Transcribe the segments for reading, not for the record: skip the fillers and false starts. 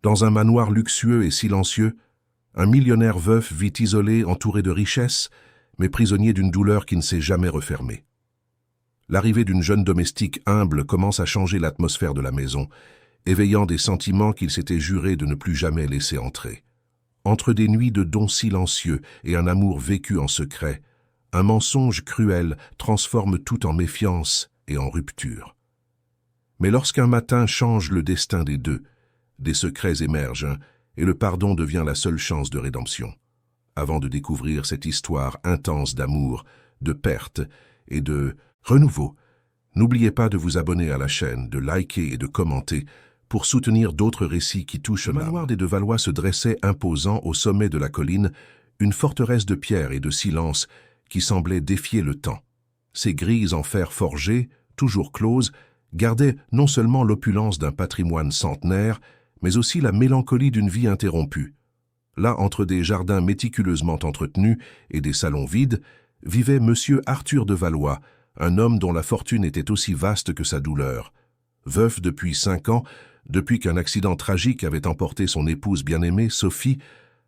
Dans un manoir luxueux et silencieux, un millionnaire veuf vit isolé, entouré de richesses, mais prisonnier d'une douleur qui ne s'est jamais refermée. L'arrivée d'une jeune domestique humble commence à changer l'atmosphère de la maison, éveillant des sentiments qu'il s'était juré de ne plus jamais laisser entrer. Entre des nuits de dons silencieux et un amour vécu en secret, un mensonge cruel transforme tout en méfiance et en rupture. Mais lorsqu'un matin change le destin des deux, des secrets émergent et le pardon devient la seule chance de rédemption. Avant de découvrir cette histoire intense d'amour, de perte et de renouveau, n'oubliez pas de vous abonner à la chaîne, de liker et de commenter pour soutenir d'autres récits qui touchent l'âme. Le manoir des de Valois se dressait imposant au sommet de la colline, une forteresse de pierre et de silence qui semblait défier le temps. Ses grilles en fer forgé, toujours closes, gardaient non seulement l'opulence d'un patrimoine centenaire, mais aussi la mélancolie d'une vie interrompue. Là, entre des jardins méticuleusement entretenus et des salons vides, vivait Monsieur Arthur de Valois, un homme dont la fortune était aussi vaste que sa douleur. Veuf depuis 5 ans, depuis qu'un accident tragique avait emporté son épouse bien-aimée, Sophie,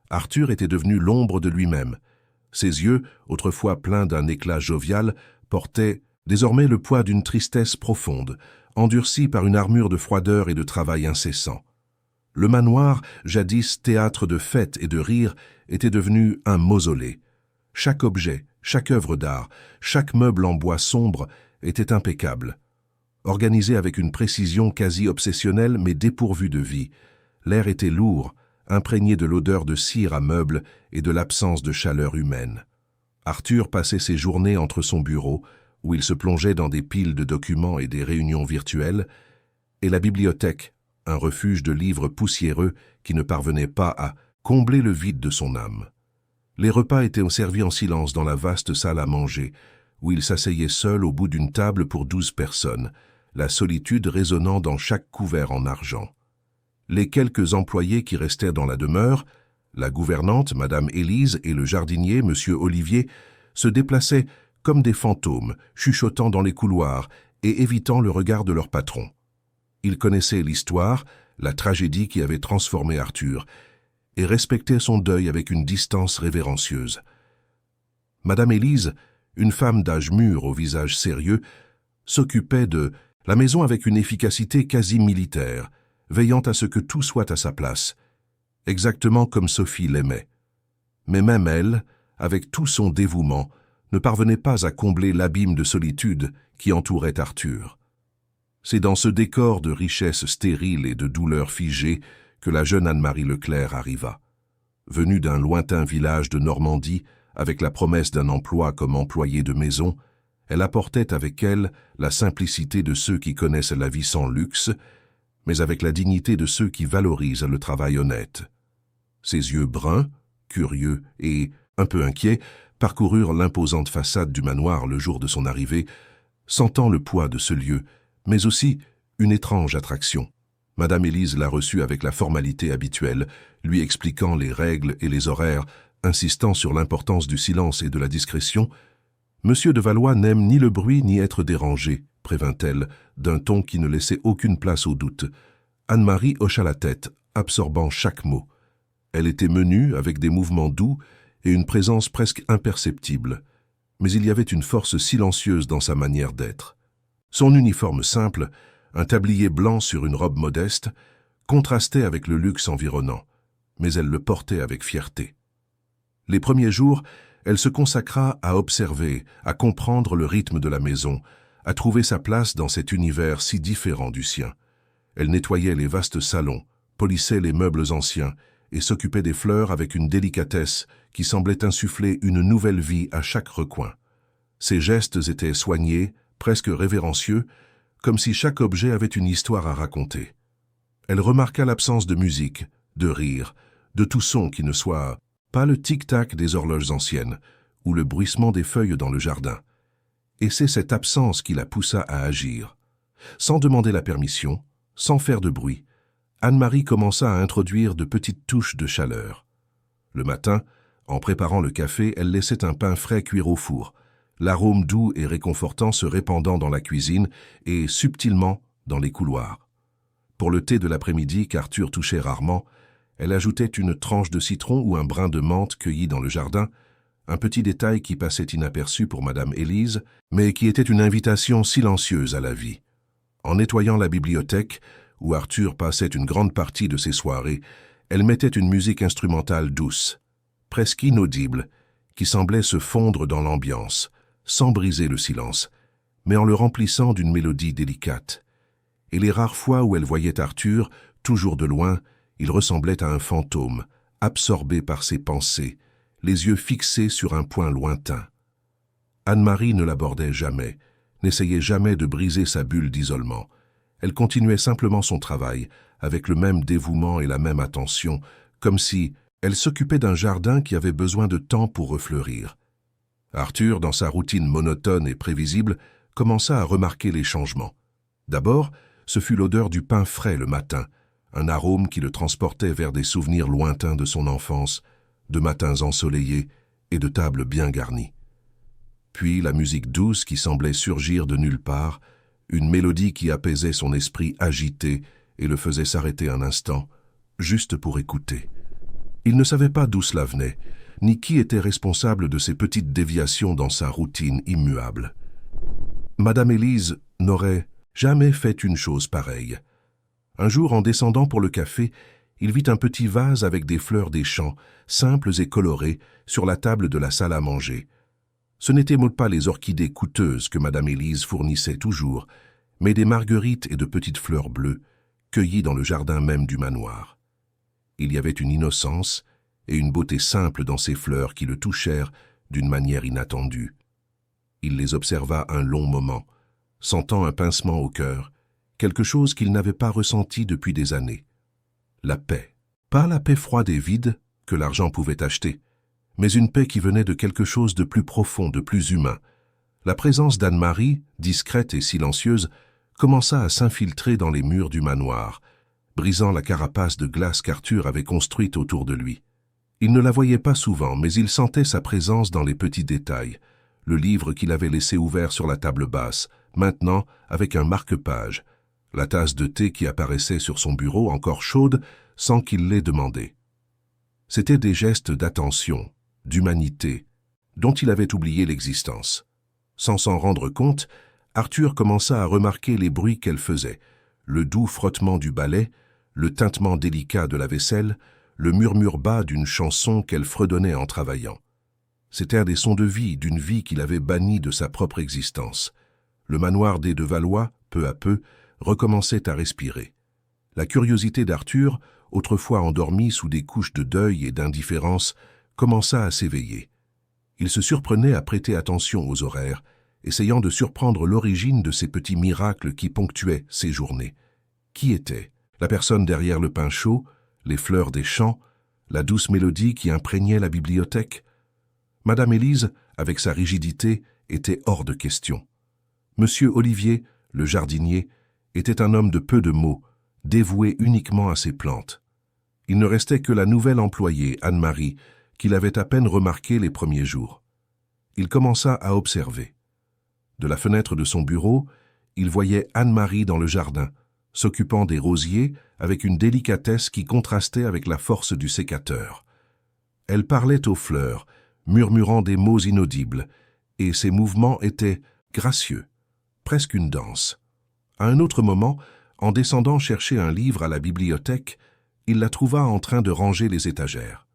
Arthur était devenu l'ombre de lui-même. Ses yeux, autrefois pleins d'un éclat jovial, portaient désormais le poids d'une tristesse profonde, endurcie par une armure de froideur et de travail incessant. Le manoir, jadis théâtre de fêtes et de rires, était devenu un mausolée. Chaque objet, chaque œuvre d'art, chaque meuble en bois sombre était impeccable. Organisé avec une précision quasi obsessionnelle mais dépourvue de vie, l'air était lourd, imprégné de l'odeur de cire à meubles et de l'absence de chaleur humaine. Arthur passait ses journées entre son bureau, où il se plongeait dans des piles de documents et des réunions virtuelles, et la bibliothèque, un refuge de livres poussiéreux qui ne parvenait pas à combler le vide de son âme. Les repas étaient servis en silence dans la vaste salle à manger, où il s'asseyait seul au bout d'une table pour 12 personnes, la solitude résonnant dans chaque couvert en argent. Les quelques employés qui restaient dans la demeure, la gouvernante, Madame Élise, et le jardinier, Monsieur Olivier, se déplaçaient comme des fantômes, chuchotant dans les couloirs et évitant le regard de leur patron. Ils connaissaient l'histoire, la tragédie qui avait transformé Arthur, et respectaient son deuil avec une distance révérencieuse. Madame Élise, une femme d'âge mûr au visage sérieux, s'occupait de la maison avec une efficacité quasi militaire, veillant à ce que tout soit à sa place, exactement comme Sophie l'aimait. Mais même elle, avec tout son dévouement, ne parvenait pas à combler l'abîme de solitude qui entourait Arthur. C'est dans ce décor de richesse stérile et de douleur figée que la jeune Anne-Marie Leclerc arriva. Venue d'un lointain village de Normandie, avec la promesse d'un emploi comme employée de maison, elle apportait avec elle la simplicité de ceux qui connaissent la vie sans luxe, mais avec la dignité de ceux qui valorisent le travail honnête. Ses yeux bruns, curieux et un peu inquiets, parcoururent l'imposante façade du manoir le jour de son arrivée, sentant le poids de ce lieu, mais aussi une étrange attraction. Madame Élise la reçut avec la formalité habituelle, lui expliquant les règles et les horaires, insistant sur l'importance du silence et de la discrétion. « Monsieur de Valois n'aime ni le bruit ni être dérangé », prévint-elle, d'un ton qui ne laissait aucune place au doute. Anne-Marie hocha la tête, absorbant chaque mot. Elle était menue, avec des mouvements doux et une présence presque imperceptible, mais il y avait une force silencieuse dans sa manière d'être. Son uniforme simple, un tablier blanc sur une robe modeste, contrastait avec le luxe environnant, mais elle le portait avec fierté. Les premiers jours, elle se consacra à observer, à comprendre le rythme de la maison, à trouver sa place dans cet univers si différent du sien. Elle nettoyait les vastes salons, polissait les meubles anciens et s'occupait des fleurs avec une délicatesse qui semblait insuffler une nouvelle vie à chaque recoin. Ses gestes étaient soignés, presque révérencieux, comme si chaque objet avait une histoire à raconter. Elle remarqua l'absence de musique, de rire, de tout son qui ne soit pas le tic-tac des horloges anciennes ou le bruissement des feuilles dans le jardin. Et c'est cette absence qui la poussa à agir. Sans demander la permission, sans faire de bruit, Anne-Marie commença à introduire de petites touches de chaleur. Le matin, en préparant le café, elle laissait un pain frais cuire au four, l'arôme doux et réconfortant se répandant dans la cuisine et subtilement dans les couloirs. Pour le thé de l'après-midi qu'Arthur touchait rarement, elle ajoutait une tranche de citron ou un brin de menthe cueilli dans le jardin, un petit détail qui passait inaperçu pour Madame Élise, mais qui était une invitation silencieuse à la vie. En nettoyant la bibliothèque, où Arthur passait une grande partie de ses soirées, elle mettait une musique instrumentale douce, presque inaudible, qui semblait se fondre dans l'ambiance, sans briser le silence, mais en le remplissant d'une mélodie délicate. Et les rares fois où elle voyait Arthur, toujours de loin, il ressemblait à un fantôme, absorbé par ses pensées, les yeux fixés sur un point lointain. Anne-Marie ne l'abordait jamais, n'essayait jamais de briser sa bulle d'isolement. Elle continuait simplement son travail, avec le même dévouement et la même attention, comme si elle s'occupait d'un jardin qui avait besoin de temps pour refleurir. Arthur, dans sa routine monotone et prévisible, commença à remarquer les changements. D'abord, ce fut l'odeur du pain frais le matin, un arôme qui le transportait vers des souvenirs lointains de son enfance, de matins ensoleillés et de tables bien garnies. Puis la musique douce qui semblait surgir de nulle part, une mélodie qui apaisait son esprit agité et le faisait s'arrêter un instant, juste pour écouter. Il ne savait pas d'où cela venait, ni qui était responsable de ces petites déviations dans sa routine immuable. Madame Élise n'aurait jamais fait une chose pareille. Un jour, en descendant pour le café, il vit un petit vase avec des fleurs des champs, simples et colorées, sur la table de la salle à manger. Ce n'étaient pas les orchidées coûteuses que Madame Élise fournissait toujours, mais des marguerites et de petites fleurs bleues, cueillies dans le jardin même du manoir. Il y avait une innocence et une beauté simple dans ces fleurs qui le touchèrent d'une manière inattendue. Il les observa un long moment, sentant un pincement au cœur, quelque chose qu'il n'avait pas ressenti depuis des années. La paix. Pas la paix froide et vide que l'argent pouvait acheter, mais une paix qui venait de quelque chose de plus profond, de plus humain. La présence d'Anne-Marie, discrète et silencieuse, commença à s'infiltrer dans les murs du manoir, brisant la carapace de glace qu'Arthur avait construite autour de lui. Il ne la voyait pas souvent, mais il sentait sa présence dans les petits détails. Le livre qu'il avait laissé ouvert sur la table basse, maintenant avec un marque-page, la tasse de thé qui apparaissait sur son bureau encore chaude sans qu'il l'ait demandé. C'étaient des gestes d'attention, d'humanité, dont il avait oublié l'existence. Sans s'en rendre compte, Arthur commença à remarquer les bruits qu'elle faisait, le doux frottement du balai, le tintement délicat de la vaisselle, le murmure bas d'une chanson qu'elle fredonnait en travaillant. C'étaient des sons de vie, d'une vie qu'il avait bannie de sa propre existence. Le manoir des de Valois, peu à peu, recommençait à respirer. La curiosité d'Arthur, autrefois endormi sous des couches de deuil et d'indifférence, commença à s'éveiller. Il se surprenait à prêter attention aux horaires, essayant de surprendre l'origine de ces petits miracles qui ponctuaient ses journées. Qui était la personne derrière le pain chaud, les fleurs des champs, la douce mélodie qui imprégnait la bibliothèque? Madame Élise, avec sa rigidité, était hors de question. Monsieur Olivier, le jardinier, était un homme de peu de mots, dévoué uniquement à ses plantes. Il ne restait que la nouvelle employée, Anne-Marie, qu'il avait à peine remarquée les premiers jours. Il commença à observer. De la fenêtre de son bureau, il voyait Anne-Marie dans le jardin, s'occupant des rosiers avec une délicatesse qui contrastait avec la force du sécateur. Elle parlait aux fleurs, murmurant des mots inaudibles, et ses mouvements étaient gracieux, presque une danse. À un autre moment, en descendant chercher un livre à la bibliothèque, il la trouva en train de ranger les étagères.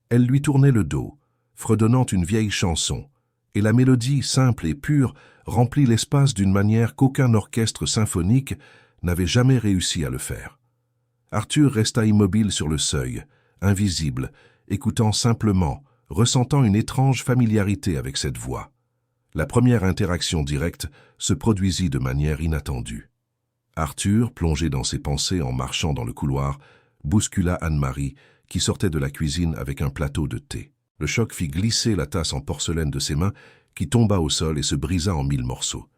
Elle lui tournait le dos, fredonnant une vieille chanson, et la mélodie simple et pure remplit l'espace d'une manière qu'aucun orchestre symphonique n'avait jamais réussi à le faire. Arthur resta immobile sur le seuil, invisible, écoutant simplement, ressentant une étrange familiarité avec cette voix. La première interaction directe se produisit de manière inattendue. Arthur, plongé dans ses pensées en marchant dans le couloir, bouscula Anne-Marie, qui sortait de la cuisine avec un plateau de thé. Le choc fit glisser la tasse en porcelaine de ses mains, qui tomba au sol et se brisa en 1000 morceaux.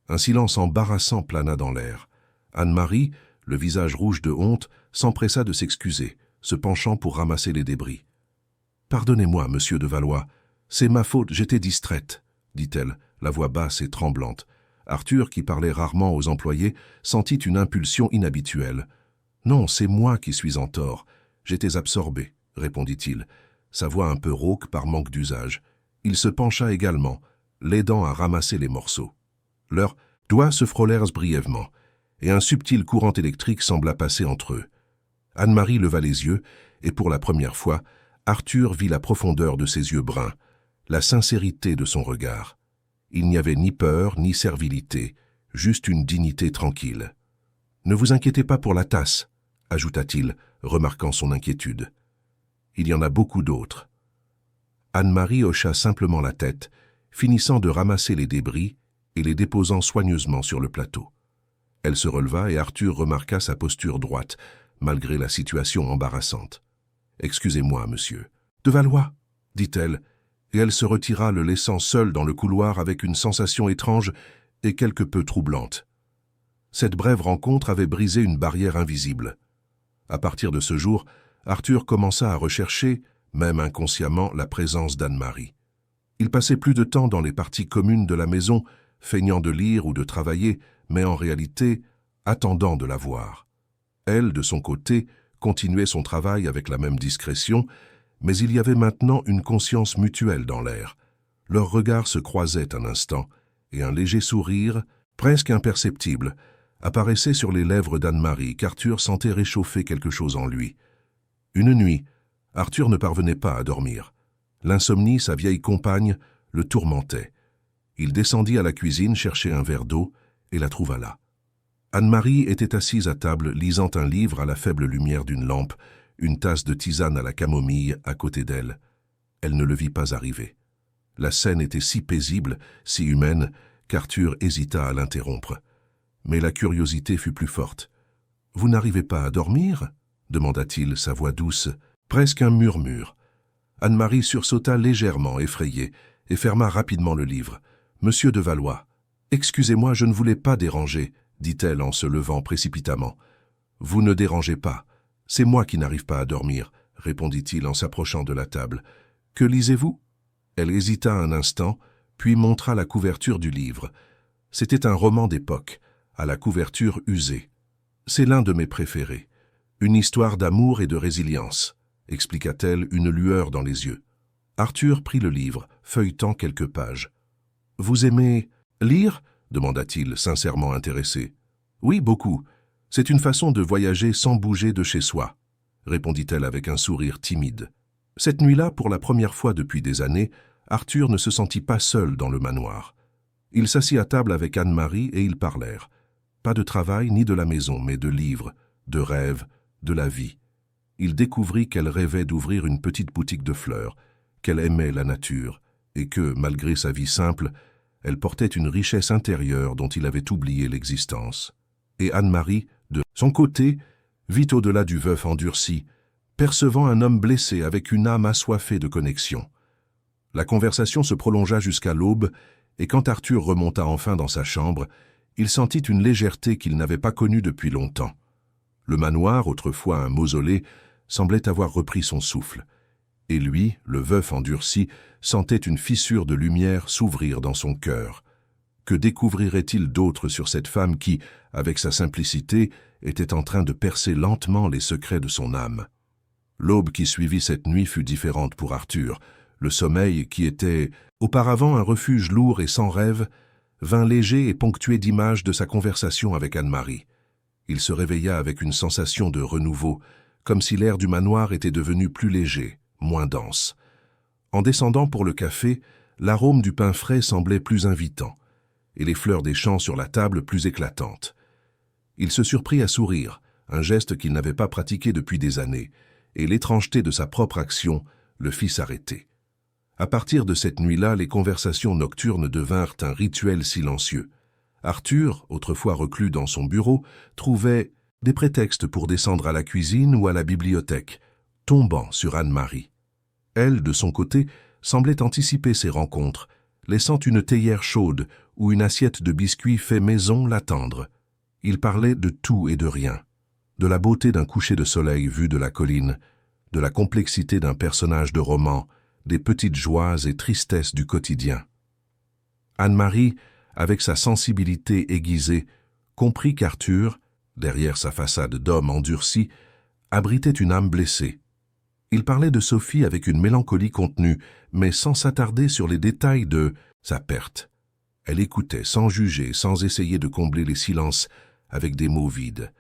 Un silence embarrassant plana dans l'air. Anne-Marie, le visage rouge de honte, s'empressa de s'excuser, se penchant pour ramasser les débris. « Pardonnez-moi, monsieur de Valois, c'est ma faute, j'étais distraite, dit-elle, la voix basse et tremblante. Arthur, qui parlait rarement aux employés, sentit une impulsion inhabituelle. « Non, c'est moi qui suis en tort. J'étais absorbé, » répondit-il, sa voix un peu rauque par manque d'usage. Il se pencha également, l'aidant à ramasser les morceaux. Leurs doigts se frôlèrent brièvement, et un subtil courant électrique sembla passer entre eux. Anne-Marie leva les yeux, et pour la première fois, Arthur vit la profondeur de ses yeux bruns, la sincérité de son regard. Il n'y avait ni peur, ni servilité, juste une dignité tranquille. « Ne vous inquiétez pas pour la tasse, » ajouta-t-il, remarquant son inquiétude. « Il y en a beaucoup d'autres. » Anne-Marie hocha simplement la tête, finissant de ramasser les débris et les déposant soigneusement sur le plateau. Elle se releva et Arthur remarqua sa posture droite, malgré la situation embarrassante. « Excusez-moi, monsieur. »« De Valois » dit-elle, et elle se retira, le laissant seul dans le couloir avec une sensation étrange et quelque peu troublante. Cette brève rencontre avait brisé une barrière invisible. À partir de ce jour, Arthur commença à rechercher, même inconsciemment, la présence d'Anne-Marie. Il passait plus de temps dans les parties communes de la maison, feignant de lire ou de travailler, mais en réalité, attendant de la voir. Elle, de son côté, continuait son travail avec la même discrétion, mais il y avait maintenant une conscience mutuelle dans l'air. Leurs regards se croisaient un instant, et un léger sourire, presque imperceptible, apparaissait sur les lèvres d'Anne-Marie qu'Arthur sentait réchauffer quelque chose en lui. Une nuit, Arthur ne parvenait pas à dormir. L'insomnie, sa vieille compagne, le tourmentait. Il descendit à la cuisine chercher un verre d'eau et la trouva là. Anne-Marie était assise à table, lisant un livre à la faible lumière d'une lampe, une tasse de tisane à la camomille à côté d'elle. Elle ne le vit pas arriver. La scène était si paisible, si humaine, qu'Arthur hésita à l'interrompre. Mais la curiosité fut plus forte. « Vous n'arrivez pas à dormir ?» demanda-t-il, sa voix douce, presque un murmure. Anne-Marie sursauta légèrement, effrayée, et ferma rapidement le livre. « Monsieur de Valois, excusez-moi, je ne voulais pas déranger, » dit-elle en se levant précipitamment. « Vous ne dérangez pas. C'est moi qui n'arrive pas à dormir, » répondit-il en s'approchant de la table. « Que lisez-vous » Elle hésita un instant, puis montra la couverture du livre. C'était un roman d'époque, à la couverture usée. « C'est l'un de mes préférés. Une histoire d'amour et de résilience, » expliqua-t-elle, une lueur dans les yeux. Arthur prit le livre, feuilletant quelques pages. « Vous aimez lire » demanda-t-il, sincèrement intéressé. « Oui, beaucoup. C'est une façon de voyager sans bouger de chez soi, » répondit-elle avec un sourire timide. Cette nuit-là, pour la première fois depuis des années, Arthur ne se sentit pas seul dans le manoir. Il s'assit à table avec Anne-Marie et ils parlèrent. Pas de travail ni de la maison, mais de livres, de rêves, de la vie. Il découvrit qu'elle rêvait d'ouvrir une petite boutique de fleurs, qu'elle aimait la nature, et que, malgré sa vie simple, elle portait une richesse intérieure dont il avait oublié l'existence. Et Anne-Marie, de son côté, vit au-delà du veuf endurci, percevant un homme blessé avec une âme assoiffée de connexion. La conversation se prolongea jusqu'à l'aube, et quand Arthur remonta enfin dans sa chambre, il sentit une légèreté qu'il n'avait pas connue depuis longtemps. Le manoir, autrefois un mausolée, semblait avoir repris son souffle. Et lui, le veuf endurci, sentait une fissure de lumière s'ouvrir dans son cœur. Que découvrirait-il d'autre sur cette femme qui, avec sa simplicité, était en train de percer lentement les secrets de son âme? L'aube qui suivit cette nuit fut différente pour Arthur. Le sommeil, qui était auparavant un refuge lourd et sans rêve, vint léger et ponctué d'images de sa conversation avec Anne-Marie. Il se réveilla avec une sensation de renouveau, comme si l'air du manoir était devenu plus léger, moins dense. En descendant pour le café, l'arôme du pain frais semblait plus invitant, et les fleurs des champs sur la table plus éclatantes. Il se surprit à sourire, un geste qu'il n'avait pas pratiqué depuis des années, et l'étrangeté de sa propre action le fit s'arrêter. À partir de cette nuit-là, les conversations nocturnes devinrent un rituel silencieux. Arthur, autrefois reclus dans son bureau, trouvait des prétextes pour descendre à la cuisine ou à la bibliothèque, tombant sur Anne-Marie. Elle, de son côté, semblait anticiper ces rencontres, laissant une théière chaude ou une assiette de biscuits faits maison l'attendre. Il parlait de tout et de rien, de la beauté d'un coucher de soleil vu de la colline, de la complexité d'un personnage de roman, des petites joies et tristesses du quotidien. Anne-Marie, avec sa sensibilité aiguisée, comprit qu'Arthur, derrière sa façade d'homme endurci, abritait une âme blessée. Il parlait de Sophie avec une mélancolie contenue, mais sans s'attarder sur les détails de sa perte. Elle écoutait sans juger, sans essayer de combler les silences avec des mots vides.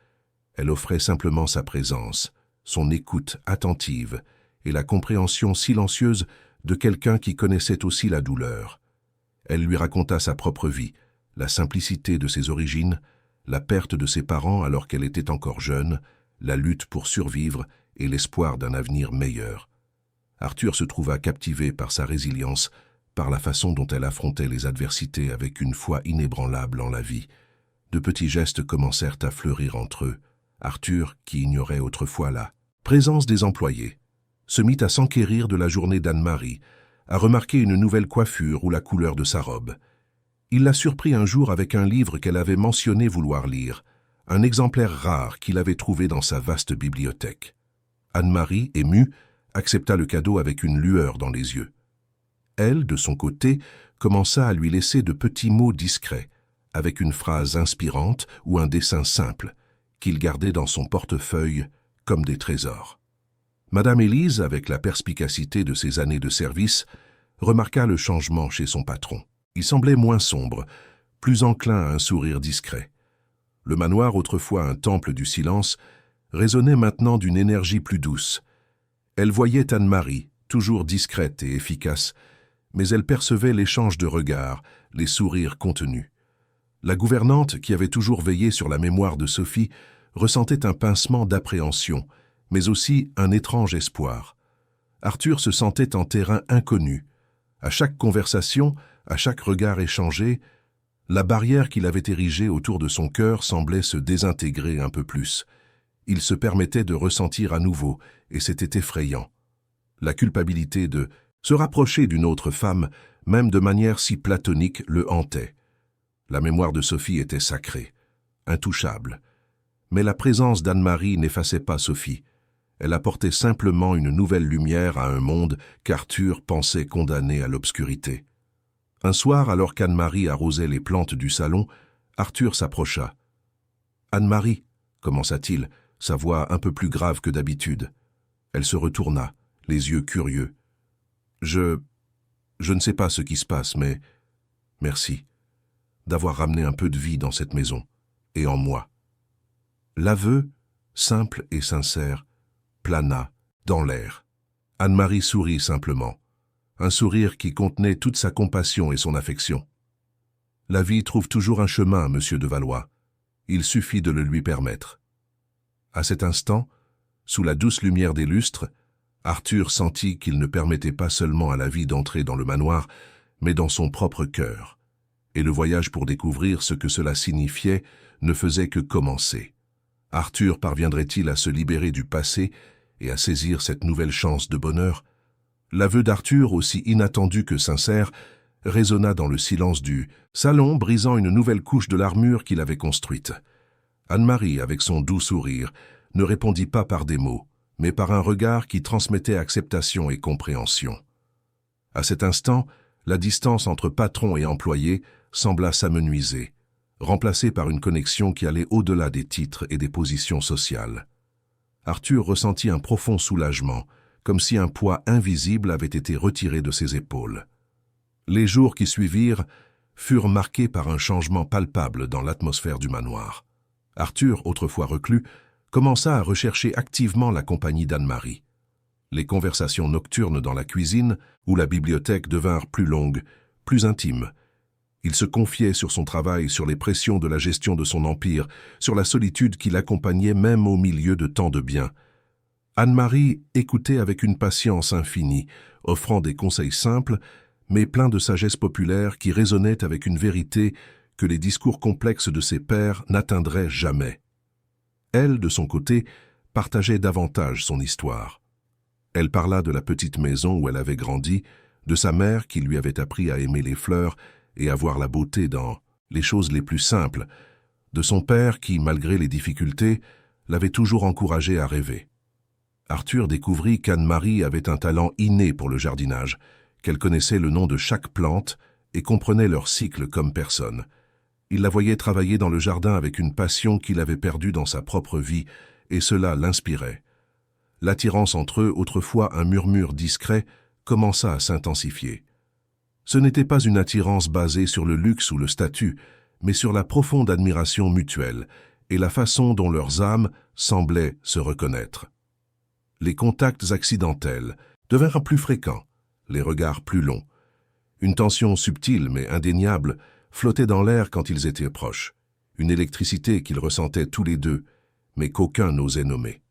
Elle offrait simplement sa présence, son écoute attentive et la compréhension silencieuse de quelqu'un qui connaissait aussi la douleur. Elle lui raconta sa propre vie, la simplicité de ses origines, la perte de ses parents alors qu'elle était encore jeune, la lutte pour survivre et l'espoir d'un avenir meilleur. Arthur se trouva captivé par sa résilience, par la façon dont elle affrontait les adversités avec une foi inébranlable en la vie. De petits gestes commencèrent à fleurir entre eux. Arthur, qui ignorait autrefois la présence des employés, se mit à s'enquérir de la journée d'Anne-Marie, à remarquer une nouvelle coiffure ou la couleur de sa robe. Il la surprit un jour avec un livre qu'elle avait mentionné vouloir lire, un exemplaire rare qu'il avait trouvé dans sa vaste bibliothèque. Anne-Marie, émue, accepta le cadeau avec une lueur dans les yeux. Elle, de son côté, commença à lui laisser de petits mots discrets, avec une phrase inspirante ou un dessin simple, qu'il gardait dans son portefeuille comme des trésors. Madame Élise, avec la perspicacité de ses années de service, remarqua le changement chez son patron. Il semblait moins sombre, plus enclin à un sourire discret. Le manoir, autrefois un temple du silence, résonnait maintenant d'une énergie plus douce. Elle voyait Anne-Marie, toujours discrète et efficace, mais elle percevait l'échange de regards, les sourires contenus. La gouvernante, qui avait toujours veillé sur la mémoire de Sophie, ressentait un pincement d'appréhension, mais aussi un étrange espoir. Arthur se sentait en terrain inconnu. À chaque conversation, à chaque regard échangé, la barrière qu'il avait érigée autour de son cœur semblait se désintégrer un peu plus. Il se permettait de ressentir à nouveau, et c'était effrayant. La culpabilité de se rapprocher d'une autre femme, même de manière si platonique, le hantait. La mémoire de Sophie était sacrée, intouchable. Mais la présence d'Anne-Marie n'effaçait pas Sophie. Elle apportait simplement une nouvelle lumière à un monde qu'Arthur pensait condamné à l'obscurité. Un soir, alors qu'Anne-Marie arrosait les plantes du salon, Arthur s'approcha. « Anne-Marie » commença-t-il, sa voix un peu plus grave que d'habitude. Elle se retourna, les yeux curieux. « Je ne sais pas ce qui se passe, mais merci d'avoir ramené un peu de vie dans cette maison, et en moi. » L'aveu, simple et sincère, plana dans l'air. Anne-Marie sourit simplement, un sourire qui contenait toute sa compassion et son affection. « La vie trouve toujours un chemin, monsieur de Valois. Il suffit de le lui permettre. » À cet instant, sous la douce lumière des lustres, Arthur sentit qu'il ne permettait pas seulement à la vie d'entrer dans le manoir, mais dans son propre cœur. Et le voyage pour découvrir ce que cela signifiait ne faisait que commencer. Arthur parviendrait-il à se libérer du passé et à saisir cette nouvelle chance de bonheur? L'aveu d'Arthur, aussi inattendu que sincère, résonna dans le silence du salon, brisant une nouvelle couche de l'armure qu'il avait construite. Anne-Marie, avec son doux sourire, ne répondit pas par des mots, mais par un regard qui transmettait acceptation et compréhension. À cet instant, la distance entre patron et employé sembla s'amenuiser, remplacée par une connexion qui allait au-delà des titres et des positions sociales. Arthur ressentit un profond soulagement, comme si un poids invisible avait été retiré de ses épaules. Les jours qui suivirent furent marqués par un changement palpable dans l'atmosphère du manoir. Arthur, autrefois reclus, commença à rechercher activement la compagnie d'Anne-Marie. Les conversations nocturnes dans la cuisine ou la bibliothèque devinrent plus longues, plus intimes. Il se confiait sur son travail, sur les pressions de la gestion de son empire, sur la solitude qui l'accompagnait même au milieu de tant de biens. Anne-Marie écoutait avec une patience infinie, offrant des conseils simples, mais pleins de sagesse populaire qui résonnaient avec une vérité que les discours complexes de ses pairs n'atteindraient jamais. Elle, de son côté, partageait davantage son histoire. Elle parla de la petite maison où elle avait grandi, de sa mère qui lui avait appris à aimer les fleurs et à voir la beauté dans les choses les plus simples, de son père qui, malgré les difficultés, l'avait toujours encouragée à rêver. Arthur découvrit qu'Anne-Marie avait un talent inné pour le jardinage, qu'elle connaissait le nom de chaque plante et comprenait leur cycle comme personne. Il la voyait travailler dans le jardin avec une passion qu'il avait perdue dans sa propre vie, et cela l'inspirait. L'attirance entre eux, autrefois un murmure discret, commença à s'intensifier. Ce n'était pas une attirance basée sur le luxe ou le statut, mais sur la profonde admiration mutuelle et la façon dont leurs âmes semblaient se reconnaître. Les contacts accidentels devinrent plus fréquents, les regards plus longs. Une tension subtile mais indéniable flottait dans l'air quand ils étaient proches, une électricité qu'ils ressentaient tous les deux, mais qu'aucun n'osait nommer.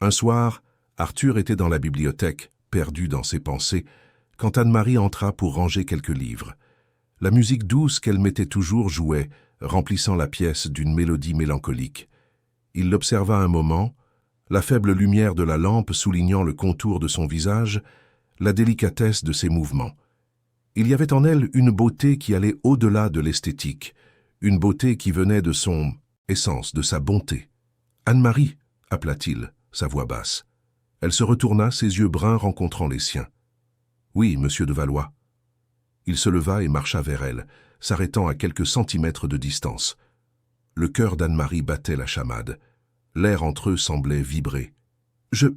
Un soir, Arthur était dans la bibliothèque, perdu dans ses pensées, quand Anne-Marie entra pour ranger quelques livres. La musique douce qu'elle mettait toujours jouait, remplissant la pièce d'une mélodie mélancolique. Il l'observa un moment, la faible lumière de la lampe soulignant le contour de son visage, la délicatesse de ses mouvements. Il y avait en elle une beauté qui allait au-delà de l'esthétique, une beauté qui venait de son essence, de sa bonté. « Anne-Marie » appela-t-il, sa voix basse. Elle se retourna, ses yeux bruns rencontrant les siens. « Oui, monsieur de Valois. » Il se leva et marcha vers elle, s'arrêtant à quelques centimètres de distance. Le cœur d'Anne-Marie battait la chamade. L'air entre eux semblait vibrer. « Je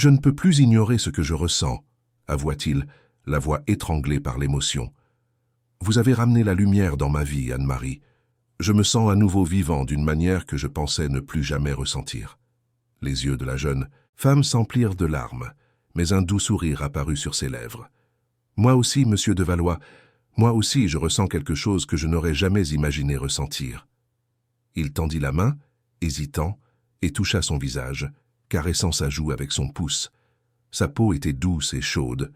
ne peux plus ignorer ce que je ressens, » avoua-t-il, la voix étranglée par l'émotion. « Vous avez ramené la lumière dans ma vie, Anne-Marie. Je me sens à nouveau vivant d'une manière que je pensais ne plus jamais ressentir. » Les yeux de la jeune femme s'emplirent de larmes, mais un doux sourire apparut sur ses lèvres. « Moi aussi, monsieur de Valois, moi aussi je ressens quelque chose que je n'aurais jamais imaginé ressentir. » Il tendit la main, hésitant, et toucha son visage, caressant sa joue avec son pouce. Sa peau était douce et chaude.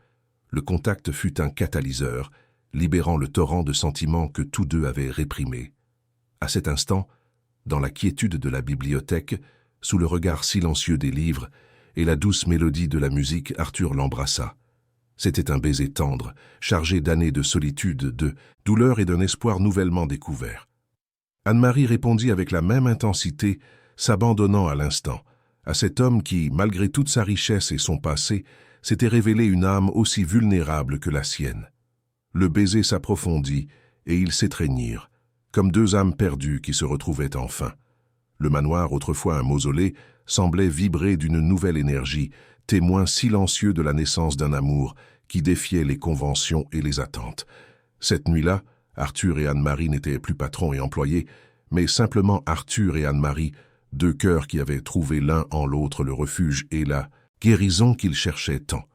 Le contact fut un catalyseur, libérant le torrent de sentiments que tous deux avaient réprimés. À cet instant, dans la quiétude de la bibliothèque, sous le regard silencieux des livres et la douce mélodie de la musique, Arthur l'embrassa. C'était un baiser tendre, chargé d'années de solitude, de douleur et d'un espoir nouvellement découvert. Anne-Marie répondit avec la même intensité, s'abandonnant à l'instant, à cet homme qui, malgré toute sa richesse et son passé, s'était révélé une âme aussi vulnérable que la sienne. Le baiser s'approfondit et ils s'étreignirent, comme deux âmes perdues qui se retrouvaient enfin. Le manoir, autrefois un mausolée, semblait vibrer d'une nouvelle énergie, témoin silencieux de la naissance d'un amour qui défiait les conventions et les attentes. Cette nuit-là, Arthur et Anne-Marie n'étaient plus patrons et employés, mais simplement Arthur et Anne-Marie, deux cœurs qui avaient trouvé l'un en l'autre le refuge et la guérison qu'ils cherchaient tant.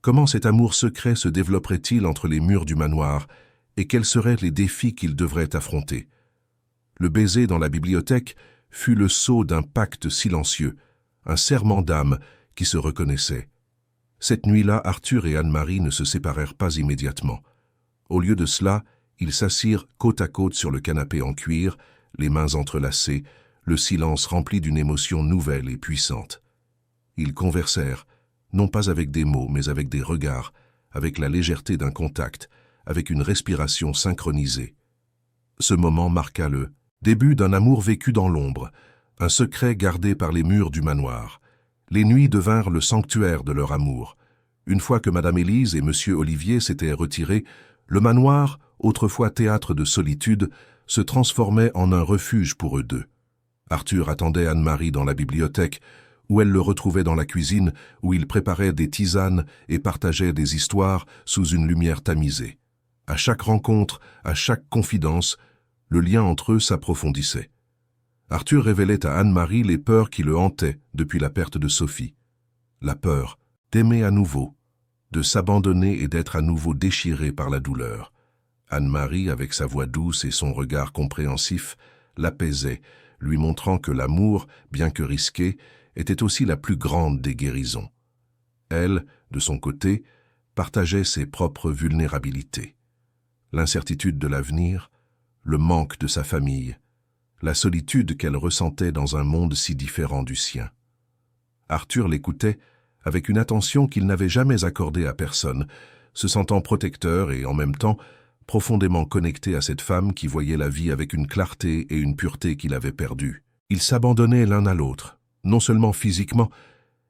Comment cet amour secret se développerait-il entre les murs du manoir, et quels seraient les défis qu'ils devraient affronter? Le baiser dans la bibliothèque fut le sceau d'un pacte silencieux, un serment d'âme qui se reconnaissait. Cette nuit-là, Arthur et Anne-Marie ne se séparèrent pas immédiatement. Au lieu de cela, ils s'assirent côte à côte sur le canapé en cuir, les mains entrelacées, le silence rempli d'une émotion nouvelle et puissante. Ils conversèrent, non pas avec des mots, mais avec des regards, avec la légèreté d'un contact, avec une respiration synchronisée. Ce moment marqua le début d'un amour vécu dans l'ombre, un secret gardé par les murs du manoir. Les nuits devinrent le sanctuaire de leur amour. Une fois que Madame Élise et Monsieur Olivier s'étaient retirés, le manoir, autrefois théâtre de solitude, se transformait en un refuge pour eux deux. Arthur attendait Anne-Marie dans la bibliothèque, où elle le retrouvait dans la cuisine, où ils préparaient des tisanes et partageaient des histoires sous une lumière tamisée. À chaque rencontre, à chaque confidence, le lien entre eux s'approfondissait. Arthur révélait à Anne-Marie les peurs qui le hantaient depuis la perte de Sophie. La peur d'aimer à nouveau, de s'abandonner et d'être à nouveau déchiré par la douleur. Anne-Marie, avec sa voix douce et son regard compréhensif, l'apaisait, lui montrant que l'amour, bien que risqué, était aussi la plus grande des guérisons. Elle, de son côté, partageait ses propres vulnérabilités. L'incertitude de l'avenir, le manque de sa famille, la solitude qu'elle ressentait dans un monde si différent du sien. Arthur l'écoutait avec une attention qu'il n'avait jamais accordée à personne, se sentant protecteur et en même temps profondément connecté à cette femme qui voyait la vie avec une clarté et une pureté qu'il avait perdues. Ils s'abandonnaient l'un à l'autre, non seulement physiquement,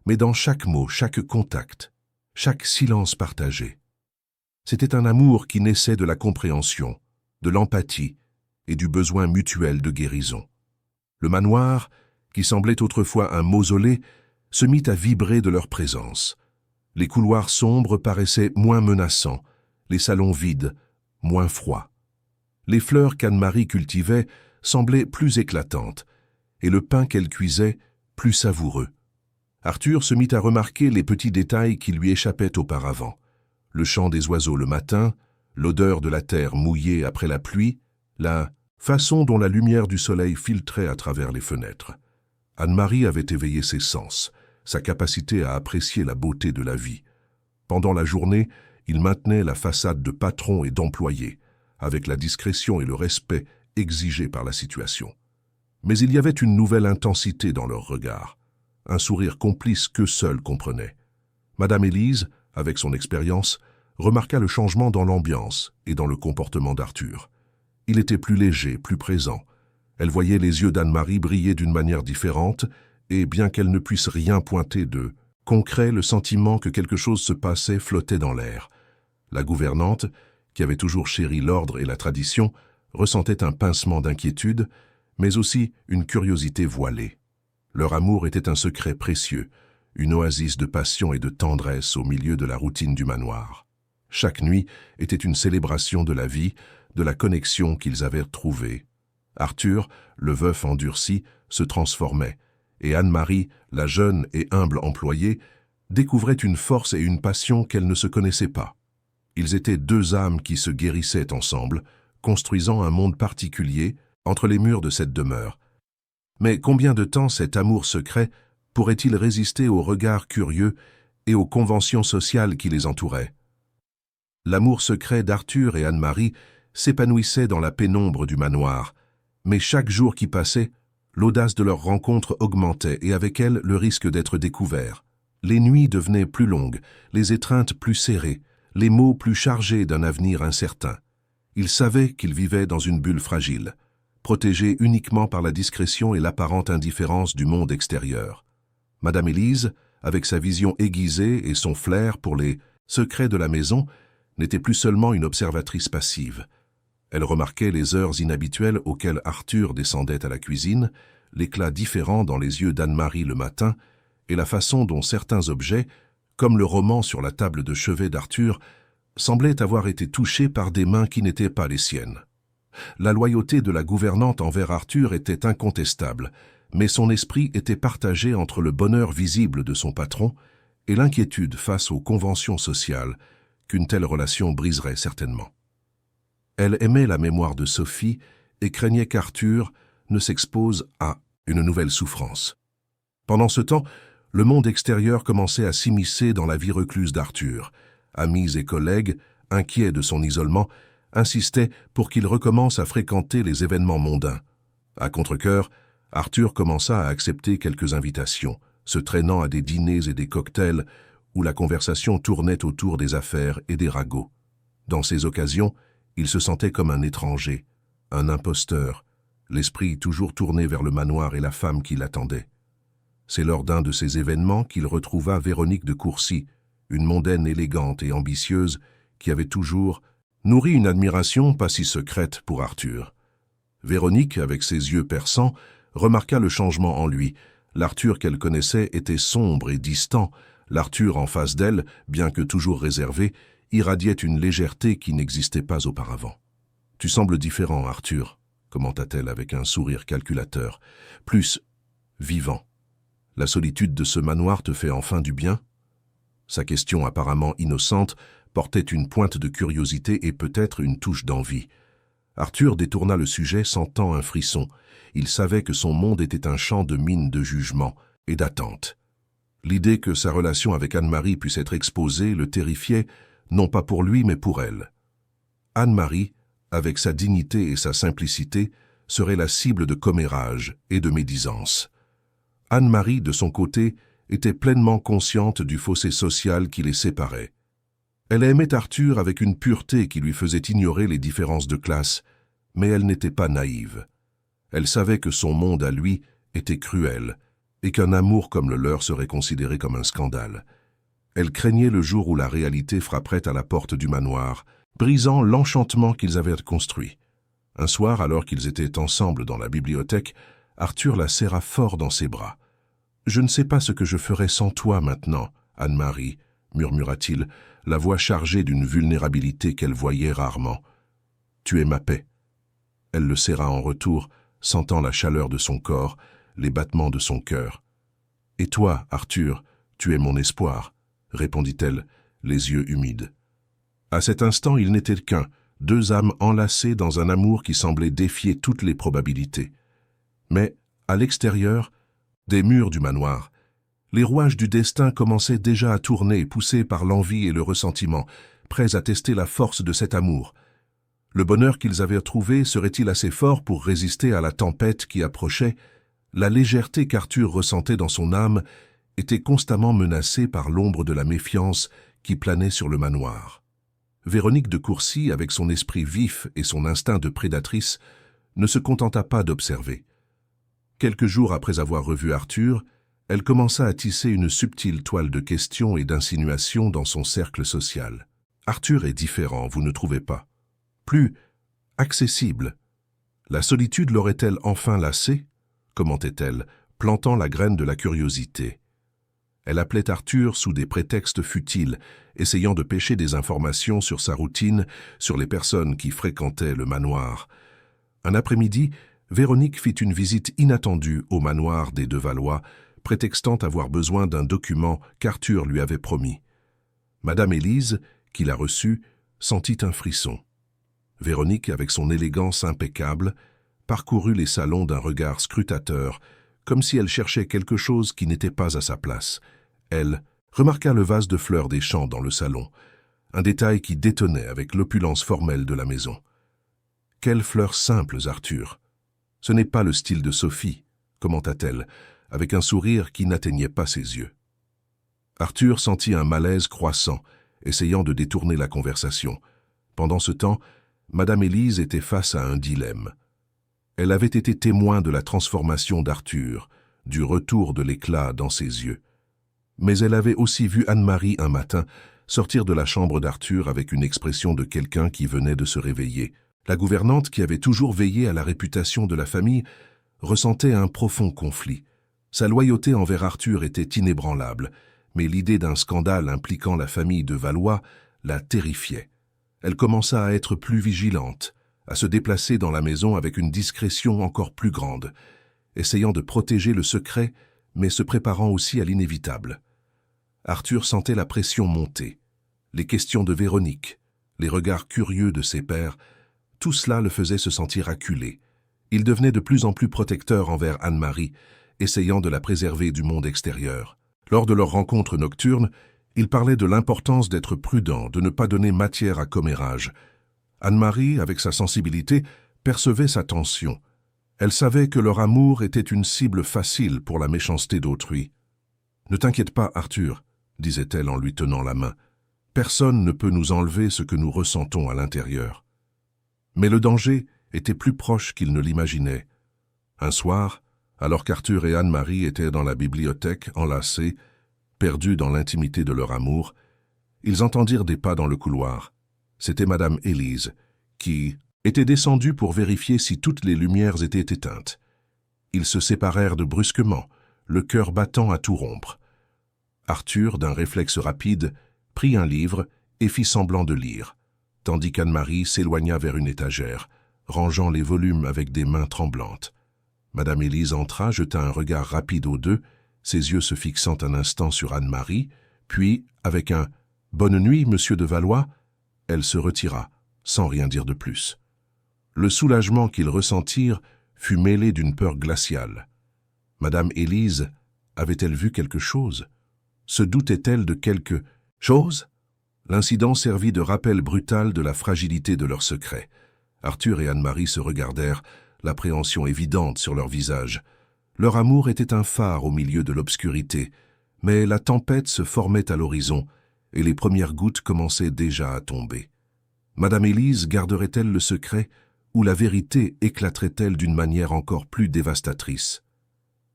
mais dans chaque mot, chaque contact, chaque silence partagé. C'était un amour qui naissait de la compréhension, de l'empathie et du besoin mutuel de guérison. Le manoir, qui semblait autrefois un mausolée, se mit à vibrer de leur présence. Les couloirs sombres paraissaient moins menaçants, les salons vides, moins froids. Les fleurs qu'Anne-Marie cultivait semblaient plus éclatantes, et le pain qu'elle cuisait plus savoureux. Arthur se mit à remarquer les petits détails qui lui échappaient auparavant. Le chant des oiseaux le matin, l'odeur de la terre mouillée après la pluie, la façon dont la lumière du soleil filtrait à travers les fenêtres. Anne-Marie avait éveillé ses sens, sa capacité à apprécier la beauté de la vie. Pendant la journée, il maintenait la façade de patron et d'employé, avec la discrétion et le respect exigés par la situation. Mais il y avait une nouvelle intensité dans leur regard, un sourire complice qu'eux seuls comprenaient. Madame Élise, avec son expérience, remarqua le changement dans l'ambiance et dans le comportement d'Arthur. Il était plus léger, plus présent. Elle voyait les yeux d'Anne-Marie briller d'une manière différente, et bien qu'elle ne puisse rien pointer de concret, le sentiment que quelque chose se passait flottait dans l'air. La gouvernante, qui avait toujours chéri l'ordre et la tradition, ressentait un pincement d'inquiétude, mais aussi une curiosité voilée. Leur amour était un secret précieux, une oasis de passion et de tendresse au milieu de la routine du manoir. Chaque nuit était une célébration de la vie, de la connexion qu'ils avaient trouvée. Arthur, le veuf endurci, se transformait, et Anne-Marie, la jeune et humble employée, découvrait une force et une passion qu'elle ne se connaissait pas. Ils étaient deux âmes qui se guérissaient ensemble, construisant un monde particulier entre les murs de cette demeure. Mais combien de temps cet amour secret pourrait-il résister aux regards curieux et aux conventions sociales qui les entouraient? L'amour secret d'Arthur et Anne-Marie s'épanouissait dans la pénombre du manoir, mais chaque jour qui passait, l'audace de leur rencontre augmentait et avec elle le risque d'être découvert. Les nuits devenaient plus longues, les étreintes plus serrées, les mots plus chargés d'un avenir incertain. Ils savaient qu'ils vivaient dans une bulle fragile, protégés uniquement par la discrétion et l'apparente indifférence du monde extérieur. Madame Élise, avec sa vision aiguisée et son flair pour les secrets de la maison, n'était plus seulement une observatrice passive. Elle remarquait les heures inhabituelles auxquelles Arthur descendait à la cuisine, l'éclat différent dans les yeux d'Anne-Marie le matin, et la façon dont certains objets, comme le roman sur la table de chevet d'Arthur, semblaient avoir été touchés par des mains qui n'étaient pas les siennes. La loyauté de la gouvernante envers Arthur était incontestable, mais son esprit était partagé entre le bonheur visible de son patron et l'inquiétude face aux conventions sociales qu'une telle relation briserait certainement. Elle aimait la mémoire de Sophie et craignait qu'Arthur ne s'expose à une nouvelle souffrance. Pendant ce temps, le monde extérieur commençait à s'immiscer dans la vie recluse d'Arthur. Amis et collègues, inquiets de son isolement, insistaient pour qu'il recommence à fréquenter les événements mondains. À contre-cœur, Arthur commença à accepter quelques invitations, se traînant à des dîners et des cocktails où la conversation tournait autour des affaires et des ragots. Dans ces occasions, il se sentait comme un étranger, un imposteur, l'esprit toujours tourné vers le manoir et la femme qui l'attendait. C'est lors d'un de ces événements qu'il retrouva Véronique de Courcy, une mondaine élégante et ambitieuse qui avait toujours nourri une admiration pas si secrète pour Arthur. Véronique, avec ses yeux perçants, remarqua le changement en lui. L'Arthur qu'elle connaissait était sombre et distant. L'Arthur en face d'elle, bien que toujours réservé, irradiait une légèreté qui n'existait pas auparavant. « Tu sembles différent, Arthur », commenta-t-elle avec un sourire calculateur, « plus vivant. La solitude de ce manoir te fait enfin du bien ?» Sa question apparemment innocente portait une pointe de curiosité et peut-être une touche d'envie. Arthur détourna le sujet, sentant un frisson. Il savait que son monde était un champ de mines de jugement et d'attente. L'idée que sa relation avec Anne-Marie puisse être exposée le terrifiait, non pas pour lui mais pour elle. Anne-Marie, avec sa dignité et sa simplicité, serait la cible de commérages et de médisance. Anne-Marie, de son côté, était pleinement consciente du fossé social qui les séparait. Elle aimait Arthur avec une pureté qui lui faisait ignorer les différences de classe, mais elle n'était pas naïve. Elle savait que son monde à lui était cruel et qu'un amour comme le leur serait considéré comme un scandale. Elle craignait le jour où la réalité frapperait à la porte du manoir, brisant l'enchantement qu'ils avaient construit. Un soir, alors qu'ils étaient ensemble dans la bibliothèque, Arthur la serra fort dans ses bras. « Je ne sais pas ce que je ferais sans toi maintenant, Anne-Marie, » murmura-t-il, la voix chargée d'une vulnérabilité qu'elle voyait rarement. « Tu es ma paix. » Elle le serra en retour, sentant la chaleur de son corps, les battements de son cœur. « Et toi, Arthur, tu es mon espoir, » répondit-elle, les yeux humides. À cet instant, ils n'étaient qu'un, deux âmes enlacées dans un amour qui semblait défier toutes les probabilités. Mais, à l'extérieur, des murs du manoir, les rouages du destin commençaient déjà à tourner, poussés par l'envie et le ressentiment, prêts à tester la force de cet amour. Le bonheur qu'ils avaient trouvé serait-il assez fort pour résister à la tempête qui approchait? La légèreté qu'Arthur ressentait dans son âme était constamment menacée par l'ombre de la méfiance qui planait sur le manoir. Véronique de Courcy, avec son esprit vif et son instinct de prédatrice, ne se contenta pas d'observer. Quelques jours après avoir revu Arthur, elle commença à tisser une subtile toile de questions et d'insinuations dans son cercle social. Arthur est différent, vous ne trouvez pas? Plus accessible. La solitude l'aurait-elle enfin lassé? Commentait-elle, plantant la graine de la curiosité. Elle appelait Arthur sous des prétextes futiles, essayant de pêcher des informations sur sa routine, sur les personnes qui fréquentaient le manoir. Un après-midi, Véronique fit une visite inattendue au manoir des De Valois, prétextant avoir besoin d'un document qu'Arthur lui avait promis. Madame Élise, qui la reçut, sentit un frisson. Véronique, avec son élégance impeccable, parcourut les salons d'un regard scrutateur, comme si elle cherchait quelque chose qui n'était pas à sa place. Elle remarqua le vase de fleurs des champs dans le salon, un détail qui détonnait avec l'opulence formelle de la maison. « Quelles fleurs simples, Arthur! Ce n'est pas le style de Sophie, » commenta-t-elle, avec un sourire qui n'atteignait pas ses yeux. Arthur sentit un malaise croissant, essayant de détourner la conversation. Pendant ce temps, Madame Élise était face à un dilemme. Elle avait été témoin de la transformation d'Arthur, du retour de l'éclat dans ses yeux. Mais elle avait aussi vu Anne-Marie un matin sortir de la chambre d'Arthur avec une expression de quelqu'un qui venait de se réveiller. La gouvernante, qui avait toujours veillé à la réputation de la famille, ressentait un profond conflit. Sa loyauté envers Arthur était inébranlable, mais l'idée d'un scandale impliquant la famille de Valois la terrifiait. Elle commença à être plus vigilante, à se déplacer dans la maison avec une discrétion encore plus grande, essayant de protéger le secret, mais se préparant aussi à l'inévitable. Arthur sentait la pression monter. Les questions de Véronique, les regards curieux de ses pairs, tout cela le faisait se sentir acculé. Il devenait de plus en plus protecteur envers Anne-Marie, essayant de la préserver du monde extérieur. Lors de leur rencontre nocturne, il parlait de l'importance d'être prudent, de ne pas donner matière à commérage. Anne-Marie, avec sa sensibilité, percevait sa tension. Elle savait que leur amour était une cible facile pour la méchanceté d'autrui. « Ne t'inquiète pas, Arthur, » disait-elle en lui tenant la main. « Personne ne peut nous enlever ce que nous ressentons à l'intérieur. » Mais le danger était plus proche qu'il ne l'imaginait. Un soir, alors qu'Arthur et Anne-Marie étaient dans la bibliothèque, enlacés, perdus dans l'intimité de leur amour, ils entendirent des pas dans le couloir. C'était Madame Élise, qui était descendue pour vérifier si toutes les lumières étaient éteintes. Ils se séparèrent de brusquement, le cœur battant à tout rompre. Arthur, d'un réflexe rapide, prit un livre et fit semblant de lire, tandis qu'Anne-Marie s'éloigna vers une étagère, rangeant les volumes avec des mains tremblantes. Madame Élise entra, jeta un regard rapide aux deux, ses yeux se fixant un instant sur Anne-Marie, puis, avec un « Bonne nuit, monsieur de Valois », elle se retira, sans rien dire de plus. Le soulagement qu'ils ressentirent fut mêlé d'une peur glaciale. Madame Élise avait-elle vu quelque chose? Se doutait-elle de quelque chose? L'incident servit de rappel brutal de la fragilité de leur secret. Arthur et Anne-Marie se regardèrent, l'appréhension évidente sur leur visage. Leur amour était un phare au milieu de l'obscurité, mais la tempête se formait à l'horizon, et les premières gouttes commençaient déjà à tomber. Madame Élise garderait-elle le secret, ou la vérité éclaterait-elle d'une manière encore plus dévastatrice?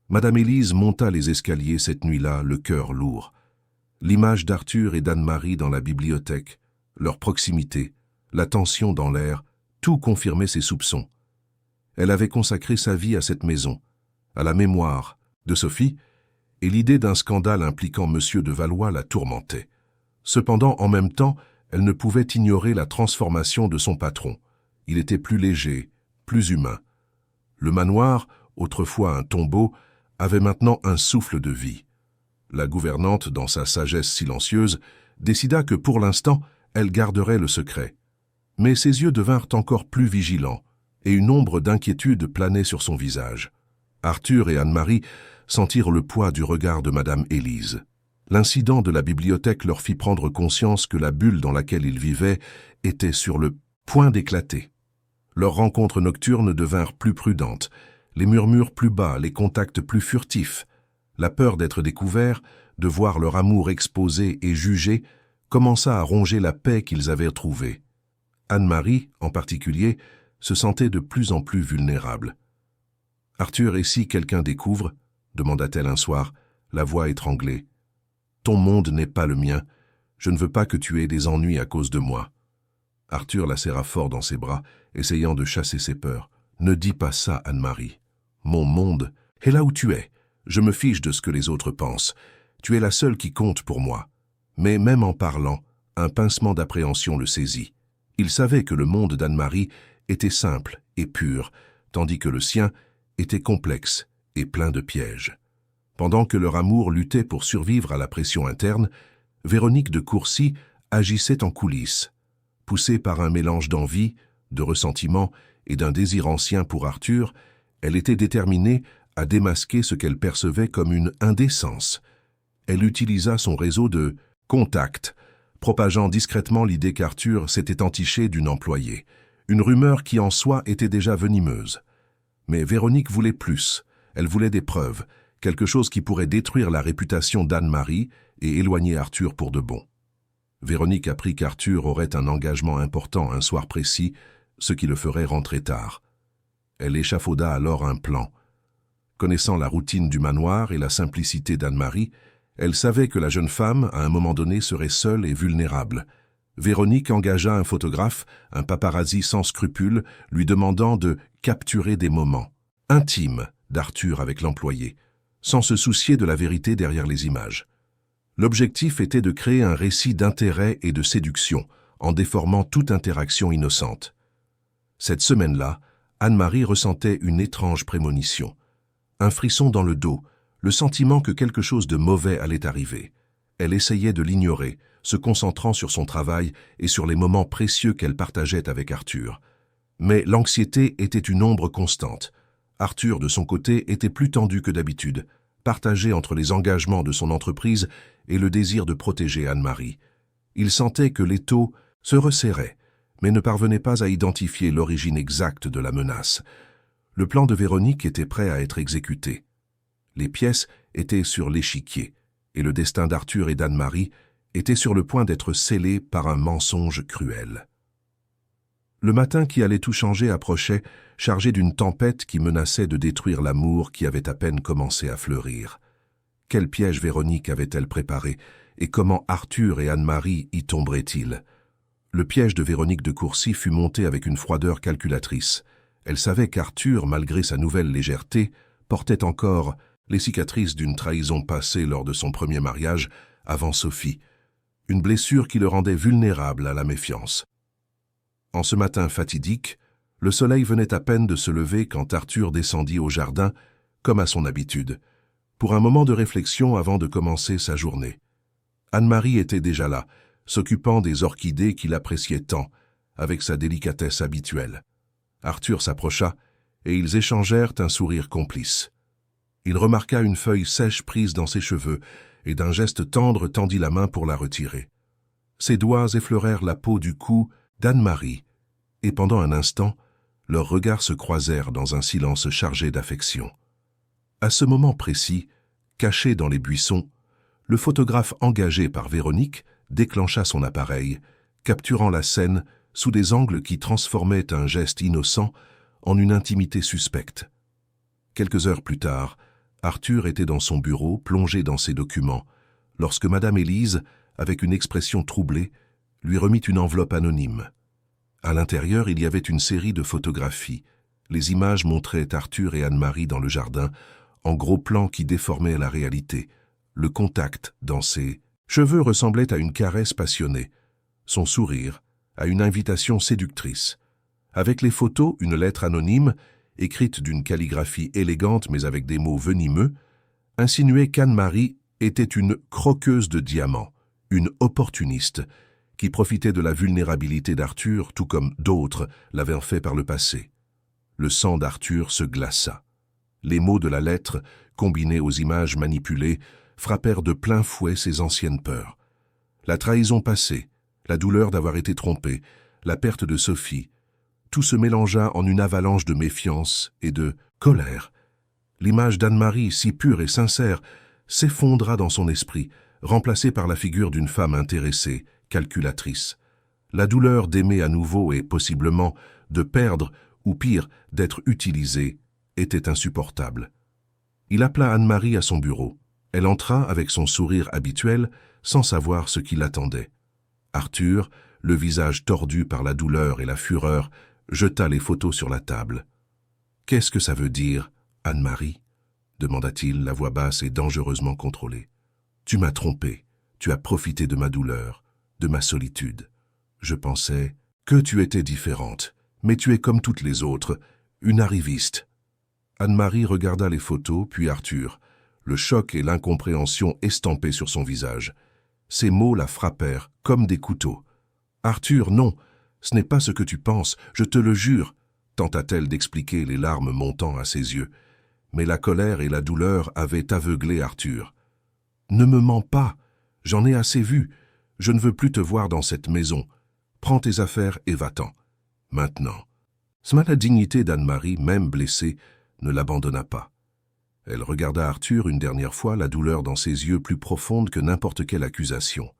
Madame Élise monta les escaliers cette nuit-là, le cœur lourd. L'image d'Arthur et d'Anne-Marie dans la bibliothèque, leur proximité, la tension dans l'air, tout confirmait ses soupçons. Elle avait consacré sa vie à cette maison, à la mémoire de Sophie, et l'idée d'un scandale impliquant M. de Valois la tourmentait. Cependant, en même temps, elle ne pouvait ignorer la transformation de son patron. Il était plus léger, plus humain. Le manoir, autrefois un tombeau, avait maintenant un souffle de vie. La gouvernante, dans sa sagesse silencieuse, décida que pour l'instant, elle garderait le secret. Mais ses yeux devinrent encore plus vigilants, et une ombre d'inquiétude planait sur son visage. Arthur et Anne-Marie sentirent le poids du regard de Madame Élise. L'incident de la bibliothèque leur fit prendre conscience que la bulle dans laquelle ils vivaient était sur le point d'éclater. Leurs rencontres nocturnes devinrent plus prudentes, les murmures plus bas, les contacts plus furtifs. La peur d'être découverts, de voir leur amour exposé et jugé, commença à ronger la paix qu'ils avaient trouvée. Anne-Marie, en particulier, se sentait de plus en plus vulnérable. « Arthur, et si quelqu'un découvre ?» demanda-t-elle un soir, la voix étranglée. « Ton monde n'est pas le mien. Je ne veux pas que tu aies des ennuis à cause de moi. » Arthur la serra fort dans ses bras, essayant de chasser ses peurs. « Ne dis pas ça, Anne-Marie. Mon monde est là où tu es. Je me fiche de ce que les autres pensent. Tu es la seule qui compte pour moi. » Mais même en parlant, un pincement d'appréhension le saisit. Il savait que le monde d'Anne-Marie était simple et pur, tandis que le sien était complexe et plein de pièges. Pendant que leur amour luttait pour survivre à la pression interne, Véronique de Courcy agissait en coulisses. Poussée par un mélange d'envie, de ressentiment et d'un désir ancien pour Arthur, elle était déterminée à démasquer ce qu'elle percevait comme une indécence. Elle utilisa son réseau de contacts, propageant discrètement l'idée qu'Arthur s'était entiché d'une employée, une rumeur qui en soi était déjà venimeuse. Mais Véronique voulait plus, elle voulait des preuves, quelque chose qui pourrait détruire la réputation d'Anne-Marie et éloigner Arthur pour de bon. Véronique apprit qu'Arthur aurait un engagement important un soir précis, ce qui le ferait rentrer tard. Elle échafauda alors un plan. Connaissant la routine du manoir et la simplicité d'Anne-Marie, elle savait que la jeune femme, à un moment donné, serait seule et vulnérable. Véronique engagea un photographe, un paparazzi sans scrupules, lui demandant de capturer des moments intimes d'Arthur avec l'employé, sans se soucier de la vérité derrière les images. L'objectif était de créer un récit d'intérêt et de séduction, en déformant toute interaction innocente. Cette semaine-là, Anne-Marie ressentait une étrange prémonition. Un frisson dans le dos, le sentiment que quelque chose de mauvais allait arriver. Elle essayait de l'ignorer, se concentrant sur son travail et sur les moments précieux qu'elle partageait avec Arthur. Mais l'anxiété était une ombre constante. Arthur, de son côté, était plus tendu que d'habitude, partagé entre les engagements de son entreprise et le désir de protéger Anne-Marie. Il sentait que l'étau se resserrait, mais ne parvenait pas à identifier l'origine exacte de la menace. Le plan de Véronique était prêt à être exécuté. Les pièces étaient sur l'échiquier, et le destin d'Arthur et d'Anne-Marie était sur le point d'être scellé par un mensonge cruel. Le matin qui allait tout changer approchait, chargé d'une tempête qui menaçait de détruire l'amour qui avait à peine commencé à fleurir. Quel piège Véronique avait-elle préparé, et comment Arthur et Anne-Marie y tomberaient-ils? Le piège de Véronique de Courcy fut monté avec une froideur calculatrice. Elle savait qu'Arthur, malgré sa nouvelle légèreté, portait encore les cicatrices d'une trahison passée lors de son premier mariage avant Sophie, une blessure qui le rendait vulnérable à la méfiance. En ce matin fatidique, le soleil venait à peine de se lever quand Arthur descendit au jardin, comme à son habitude, pour un moment de réflexion avant de commencer sa journée. Anne-Marie était déjà là, s'occupant des orchidées qu'il appréciait tant, avec sa délicatesse habituelle. Arthur s'approcha, et ils échangèrent un sourire complice. Il remarqua une feuille sèche prise dans ses cheveux, et d'un geste tendre tendit la main pour la retirer. Ses doigts effleurèrent la peau du cou d'Anne-Marie, et pendant un instant, leurs regards se croisèrent dans un silence chargé d'affection. À ce moment précis, caché dans les buissons, le photographe engagé par Véronique déclencha son appareil, capturant la scène sous des angles qui transformaient un geste innocent en une intimité suspecte. Quelques heures plus tard, Arthur était dans son bureau, plongé dans ses documents, lorsque Madame Élise, avec une expression troublée, lui remit une enveloppe anonyme. À l'intérieur, il y avait une série de photographies. Les images montraient Arthur et Anne-Marie dans le jardin, en gros plans qui déformaient la réalité. Le contact dans ses cheveux ressemblait à une caresse passionnée. Son sourire, à une invitation séductrice. Avec les photos, une lettre anonyme, écrite d'une calligraphie élégante mais avec des mots venimeux, insinuait qu'Anne-Marie était une croqueuse de diamants, une opportuniste, qui profitait de la vulnérabilité d'Arthur, tout comme d'autres l'avaient fait par le passé. Le sang d'Arthur se glaça. Les mots de la lettre, combinés aux images manipulées, frappèrent de plein fouet ses anciennes peurs. La trahison passée, la douleur d'avoir été trompé, la perte de Sophie, tout se mélangea en une avalanche de méfiance et de colère. L'image d'Anne-Marie, si pure et sincère, s'effondra dans son esprit, remplacée par la figure d'une femme intéressée, calculatrice. La douleur d'aimer à nouveau et possiblement de perdre, ou pire, d'être utilisée, était insupportable. Il appela Anne-Marie à son bureau. Elle entra avec son sourire habituel, sans savoir ce qui l'attendait. Arthur, le visage tordu par la douleur et la fureur, jeta les photos sur la table. « Qu'est-ce que ça veut dire, Anne-Marie » demanda-t-il, la voix basse et dangereusement contrôlée. « Tu m'as trompé, tu as profité de ma douleur, de ma solitude. Je pensais que tu étais différente, mais tu es comme toutes les autres, une arriviste. » Anne-Marie regarda les photos, puis Arthur, le choc et l'incompréhension estampés sur son visage. Ces mots la frappèrent comme des couteaux. « Arthur, non, ce n'est pas ce que tu penses, je te le jure, » tenta-t-elle d'expliquer, les larmes montant à ses yeux. Mais la colère et la douleur avaient aveuglé Arthur. « Ne me mens pas, j'en ai assez vu, je ne veux plus te voir dans cette maison. Prends tes affaires et va-t'en. Maintenant. » La dignité d'Anne-Marie, même blessée, ne l'abandonna pas. Elle regarda Arthur une dernière fois, la douleur dans ses yeux plus profonde que n'importe quelle accusation.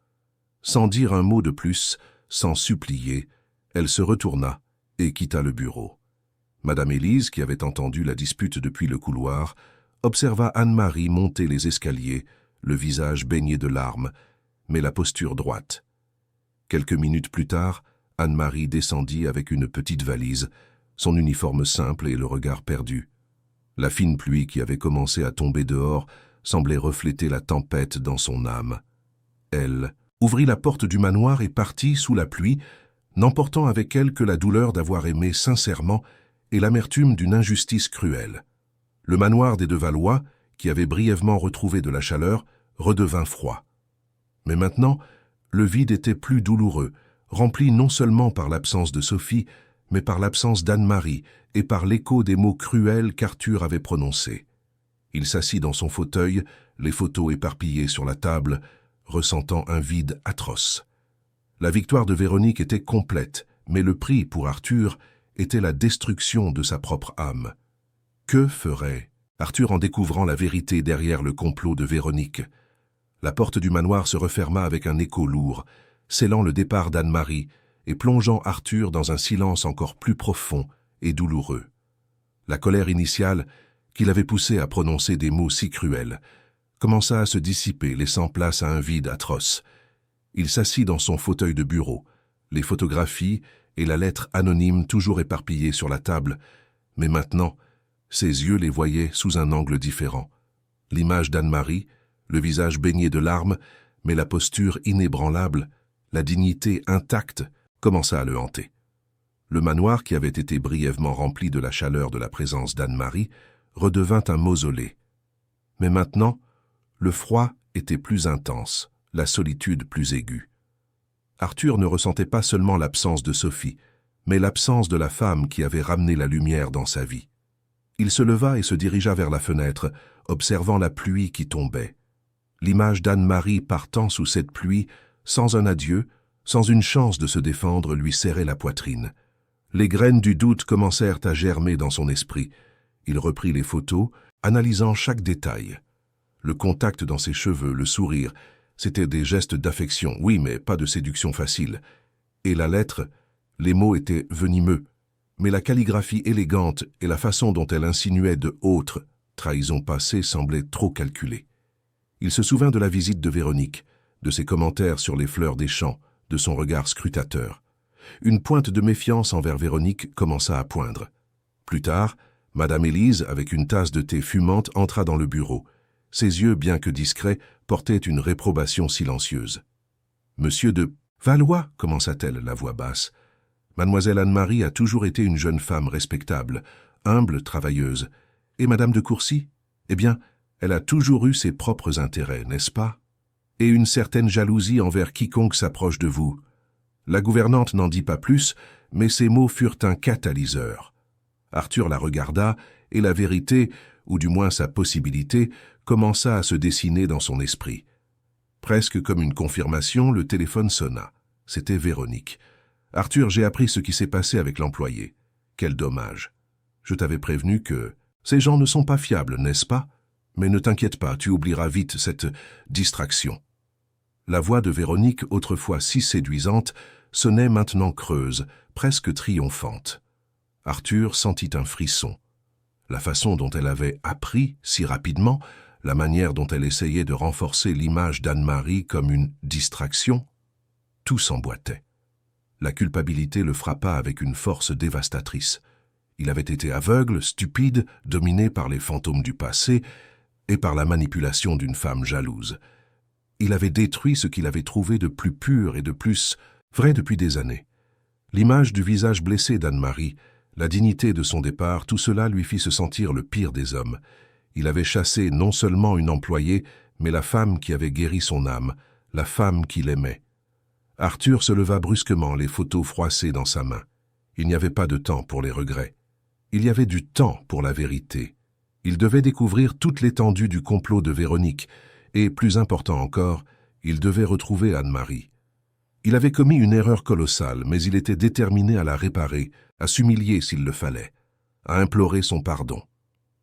Sans dire un mot de plus, sans supplier, elle se retourna et quitta le bureau. Madame Élise, qui avait entendu la dispute depuis le couloir, observa Anne-Marie monter les escaliers, le visage baigné de larmes, mais la posture droite. Quelques minutes plus tard, Anne-Marie descendit avec une petite valise, son uniforme simple et le regard perdu. La fine pluie qui avait commencé à tomber dehors semblait refléter la tempête dans son âme. Elle ouvrit la porte du manoir et partit sous la pluie, n'emportant avec elle que la douleur d'avoir aimé sincèrement et l'amertume d'une injustice cruelle. Le manoir des de Valois, qui avait brièvement retrouvé de la chaleur, redevint froid. Mais maintenant, le vide était plus douloureux, rempli non seulement par l'absence de Sophie, mais par l'absence d'Anne-Marie et par l'écho des mots cruels qu'Arthur avait prononcés. Il s'assit dans son fauteuil, les photos éparpillées sur la table, ressentant un vide atroce. La victoire de Véronique était complète, mais le prix pour Arthur était la destruction de sa propre âme. Que ferait Arthur en découvrant la vérité derrière le complot de Véronique? La porte du manoir se referma avec un écho lourd, scellant le départ d'Anne-Marie et plongeant Arthur dans un silence encore plus profond et douloureux. La colère initiale, qui l'avait poussé à prononcer des mots si cruels, commença à se dissiper, laissant place à un vide atroce. Il s'assit dans son fauteuil de bureau, les photographies et la lettre anonyme toujours éparpillées sur la table, mais maintenant, ses yeux les voyaient sous un angle différent. L'image d'Anne-Marie, le visage baigné de larmes, mais la posture inébranlable, la dignité intacte, commença à le hanter. Le manoir, qui avait été brièvement rempli de la chaleur de la présence d'Anne-Marie, redevint un mausolée. Mais maintenant, le froid était plus intense, la solitude plus aiguë. Arthur ne ressentait pas seulement l'absence de Sophie, mais l'absence de la femme qui avait ramené la lumière dans sa vie. Il se leva et se dirigea vers la fenêtre, observant la pluie qui tombait. L'image d'Anne-Marie partant sous cette pluie, sans un adieu, sans une chance de se défendre, lui serrait la poitrine. Les graines du doute commencèrent à germer dans son esprit. Il reprit les photos, analysant chaque détail. Le contact dans ses cheveux, le sourire, c'étaient des gestes d'affection, oui, mais pas de séduction facile. Et la lettre, les mots étaient venimeux, mais la calligraphie élégante et la façon dont elle insinuait de autres trahisons passées semblaient trop calculées. Il se souvint de la visite de Véronique, de ses commentaires sur les fleurs des champs, de son regard scrutateur. Une pointe de méfiance envers Véronique commença à poindre. Plus tard, Madame Élise, avec une tasse de thé fumante, entra dans le bureau. Ses yeux, bien que discrets, portaient une réprobation silencieuse. « Monsieur de Valois, commença-t-elle, la voix basse. Mademoiselle Anne-Marie a toujours été une jeune femme respectable, humble, travailleuse. Et Madame de Courcy? Eh bien, elle a toujours eu ses propres intérêts, n'est-ce pas? Et une certaine jalousie envers quiconque s'approche de vous. La gouvernante n'en dit pas plus, mais ces mots furent un catalyseur. Arthur la regarda, et la vérité, ou du moins sa possibilité, commença à se dessiner dans son esprit. Presque comme une confirmation, le téléphone sonna. C'était Véronique. « Arthur, j'ai appris ce qui s'est passé avec l'employé. Quel dommage. Je t'avais prévenu que ces gens ne sont pas fiables, n'est-ce pas? Mais ne t'inquiète pas, tu oublieras vite cette distraction. » La voix de Véronique, autrefois si séduisante, sonnait maintenant creuse, presque triomphante. Arthur sentit un frisson. La façon dont elle avait appris si rapidement, la manière dont elle essayait de renforcer l'image d'Anne-Marie comme une distraction, tout s'emboîtait. La culpabilité le frappa avec une force dévastatrice. Il avait été aveugle, stupide, dominé par les fantômes du passé et par la manipulation d'une femme jalouse. Il avait détruit ce qu'il avait trouvé de plus pur et de plus vrai depuis des années. L'image du visage blessé d'Anne-Marie, la dignité de son départ, tout cela lui fit se sentir le pire des hommes. Il avait chassé non seulement une employée, mais la femme qui avait guéri son âme, la femme qu'il aimait. Arthur se leva brusquement, les photos froissées dans sa main. Il n'y avait pas de temps pour les regrets. Il y avait du temps pour la vérité. Il devait découvrir toute l'étendue du complot de Véronique, et, plus important encore, il devait retrouver Anne-Marie. Il avait commis une erreur colossale, mais il était déterminé à la réparer, à s'humilier s'il le fallait, à implorer son pardon.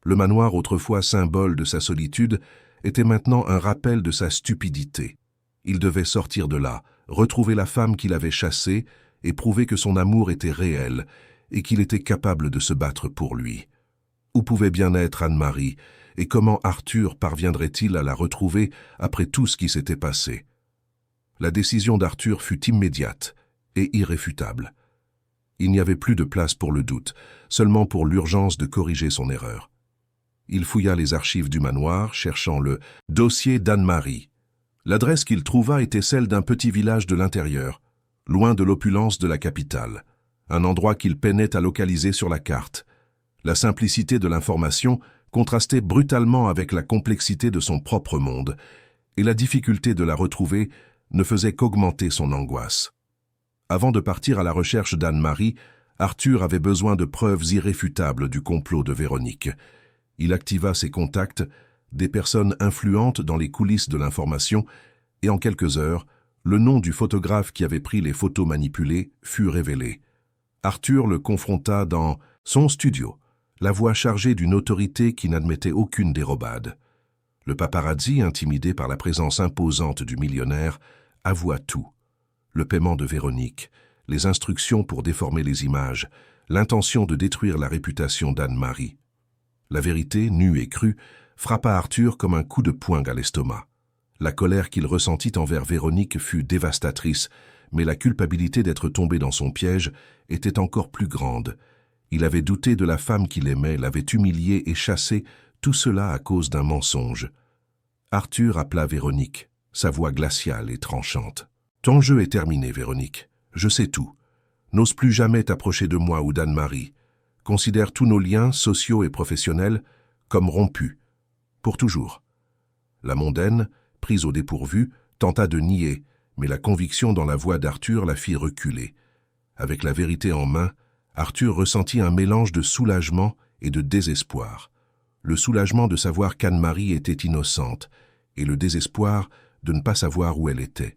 Le manoir, autrefois symbole de sa solitude, était maintenant un rappel de sa stupidité. Il devait sortir de là, retrouver la femme qu'il avait chassée et prouver que son amour était réel et qu'il était capable de se battre pour lui. Où pouvait bien être Anne-Marie et comment Arthur parviendrait-il à la retrouver après tout ce qui s'était passé? La décision d'Arthur fut immédiate et irréfutable. Il n'y avait plus de place pour le doute, seulement pour l'urgence de corriger son erreur. Il fouilla les archives du manoir, cherchant le dossier d'Anne-Marie. L'adresse qu'il trouva était celle d'un petit village de l'intérieur, loin de l'opulence de la capitale, un endroit qu'il peinait à localiser sur la carte. La simplicité de l'information contrastait brutalement avec la complexité de son propre monde, et la difficulté de la retrouver ne faisait qu'augmenter son angoisse. Avant de partir à la recherche d'Anne-Marie, Arthur avait besoin de preuves irréfutables du complot de Véronique. Il activa ses contacts, des personnes influentes dans les coulisses de l'information, et en quelques heures, le nom du photographe qui avait pris les photos manipulées fut révélé. Arthur le confronta dans son studio, la voix chargée d'une autorité qui n'admettait aucune dérobade. Le paparazzi, intimidé par la présence imposante du millionnaire, avoua tout. Le paiement de Véronique, les instructions pour déformer les images, l'intention de détruire la réputation d'Anne-Marie. La vérité, nue et crue, frappa Arthur comme un coup de poing à l'estomac. La colère qu'il ressentit envers Véronique fut dévastatrice, mais la culpabilité d'être tombé dans son piège était encore plus grande. Il avait douté de la femme qu'il aimait, l'avait humiliée et chassée, tout cela à cause d'un mensonge. Arthur appela Véronique, sa voix glaciale et tranchante. « Ton jeu est terminé, Véronique. Je sais tout. N'ose plus jamais t'approcher de moi ou d'Anne-Marie. Considère tous nos liens, sociaux et professionnels, comme rompus. Pour toujours. » La mondaine, prise au dépourvu, tenta de nier, mais la conviction dans la voix d'Arthur la fit reculer. Avec la vérité en main, Arthur ressentit un mélange de soulagement et de désespoir. Le soulagement de savoir qu'Anne-Marie était innocente, et le désespoir de ne pas savoir où elle était.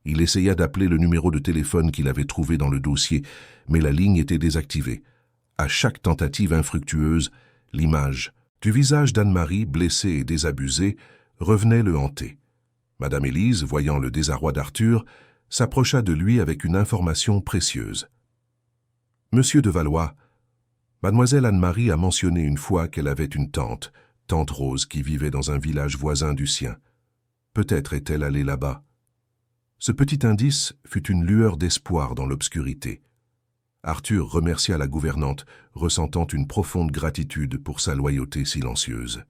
Il essaya d'appeler le numéro de téléphone qu'il avait trouvé dans le dossier, mais la ligne était désactivée. À chaque tentative infructueuse, l'image du visage d'Anne-Marie, blessée et désabusée, revenait le hanter. Madame Élise, voyant le désarroi d'Arthur, s'approcha de lui avec une information précieuse. « Monsieur de Valois, mademoiselle Anne-Marie a mentionné une fois qu'elle avait une tante Rose, qui vivait dans un village voisin du sien. Peut-être est-elle allée là-bas. Ce petit indice fut une lueur d'espoir dans l'obscurité. Arthur remercia la gouvernante, ressentant une profonde gratitude pour sa loyauté silencieuse.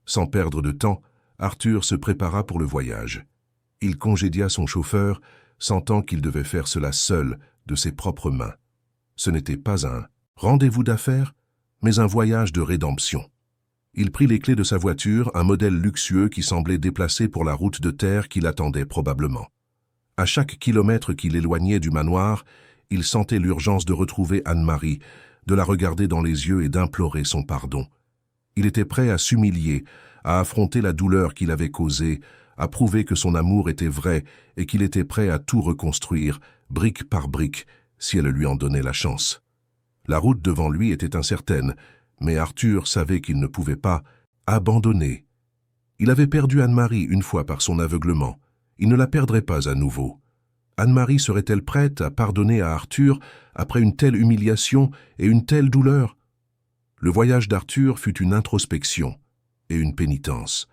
Sans perdre de temps, Arthur se prépara pour le voyage. Il congédia son chauffeur, sentant qu'il devait faire cela seul, de ses propres mains. Ce n'était pas un rendez-vous d'affaires, mais un voyage de rédemption. Il prit les clés de sa voiture, un modèle luxueux qui semblait déplacé pour la route de terre qui l'attendait probablement. À chaque kilomètre qu'il éloignait du manoir, il sentait l'urgence de retrouver Anne-Marie, de la regarder dans les yeux et d'implorer son pardon. Il était prêt à s'humilier, à affronter la douleur qu'il avait causée, à prouver que son amour était vrai et qu'il était prêt à tout reconstruire, brique par brique, si elle lui en donnait la chance. La route devant lui était incertaine, mais Arthur savait qu'il ne pouvait pas abandonner. Il avait perdu Anne-Marie une fois par son aveuglement. Il ne la perdrait pas à nouveau. Anne-Marie serait-elle prête à pardonner à Arthur après une telle humiliation et une telle douleur? Le voyage d'Arthur fut une introspection et une pénitence.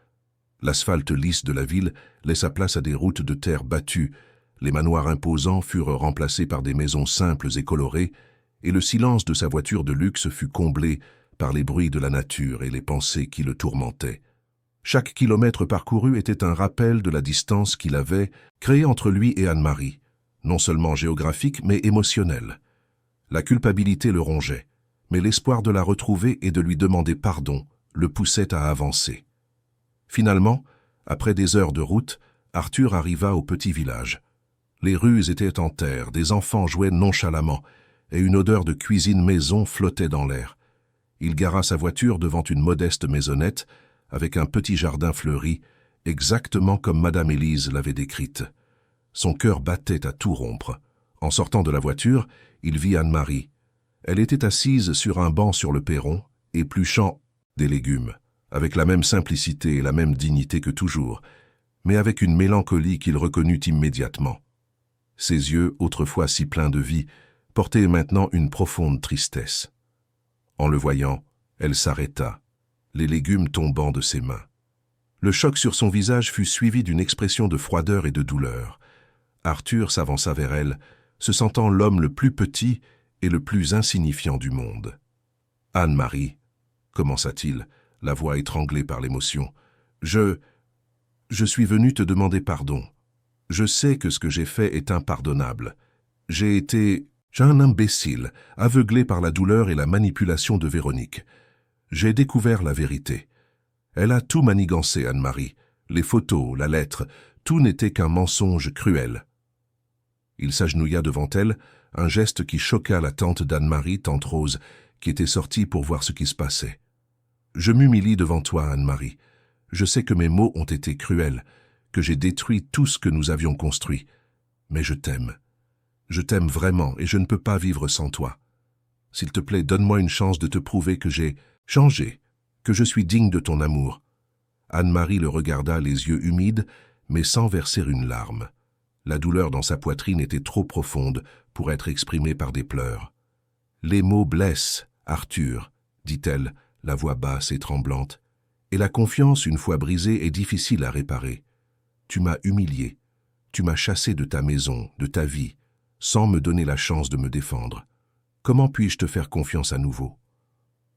L'asphalte lisse de la ville laissa place à des routes de terre battues, les manoirs imposants furent remplacés par des maisons simples et colorées, et le silence de sa voiture de luxe fut comblé par les bruits de la nature et les pensées qui le tourmentaient. Chaque kilomètre parcouru était un rappel de la distance qu'il avait créée entre lui et Anne-Marie, non seulement géographique mais émotionnelle. La culpabilité le rongeait, mais l'espoir de la retrouver et de lui demander pardon le poussait à avancer. Finalement, après des heures de route, Arthur arriva au petit village. Les rues étaient en terre, des enfants jouaient nonchalamment, et une odeur de cuisine maison flottait dans l'air. Il gara sa voiture devant une modeste maisonnette, avec un petit jardin fleuri, exactement comme Madame Élise l'avait décrite. Son cœur battait à tout rompre. En sortant de la voiture, il vit Anne-Marie. Elle était assise sur un banc sur le perron, épluchant des légumes, avec la même simplicité et la même dignité que toujours, mais avec une mélancolie qu'il reconnut immédiatement. Ses yeux, autrefois si pleins de vie, portaient maintenant une profonde tristesse. En le voyant, elle s'arrêta, les légumes tombant de ses mains. Le choc sur son visage fut suivi d'une expression de froideur et de douleur. Arthur s'avança vers elle, se sentant l'homme le plus petit et le plus insignifiant du monde. « Anne-Marie, » commença-t-il, la voix étranglée par l'émotion, « je suis venu te demander pardon. Je sais que ce que j'ai fait est impardonnable. J'ai un imbécile, aveuglé par la douleur et la manipulation de Véronique. J'ai découvert la vérité. Elle a tout manigancé, Anne-Marie. Les photos, la lettre, tout n'était qu'un mensonge cruel. » Il s'agenouilla devant elle, un geste qui choqua la tante d'Anne-Marie, tante Rose, qui était sortie pour voir ce qui se passait. « Je m'humilie devant toi, Anne-Marie. Je sais que mes mots ont été cruels, que j'ai détruit tout ce que nous avions construit. Mais je t'aime. Je t'aime vraiment et je ne peux pas vivre sans toi. S'il te plaît, donne-moi une chance de te prouver que j'ai changé, que je suis digne de ton amour. » Anne-Marie le regarda les yeux humides, mais sans verser une larme. La douleur dans sa poitrine était trop profonde pour être exprimée par des pleurs. « Les mots blessent, Arthur, » dit-elle, la voix basse et tremblante. « Et la confiance, une fois brisée, est difficile à réparer. Tu m'as humilié, tu m'as chassé de ta maison, de ta vie, sans me donner la chance de me défendre. Comment puis-je te faire confiance à nouveau ?»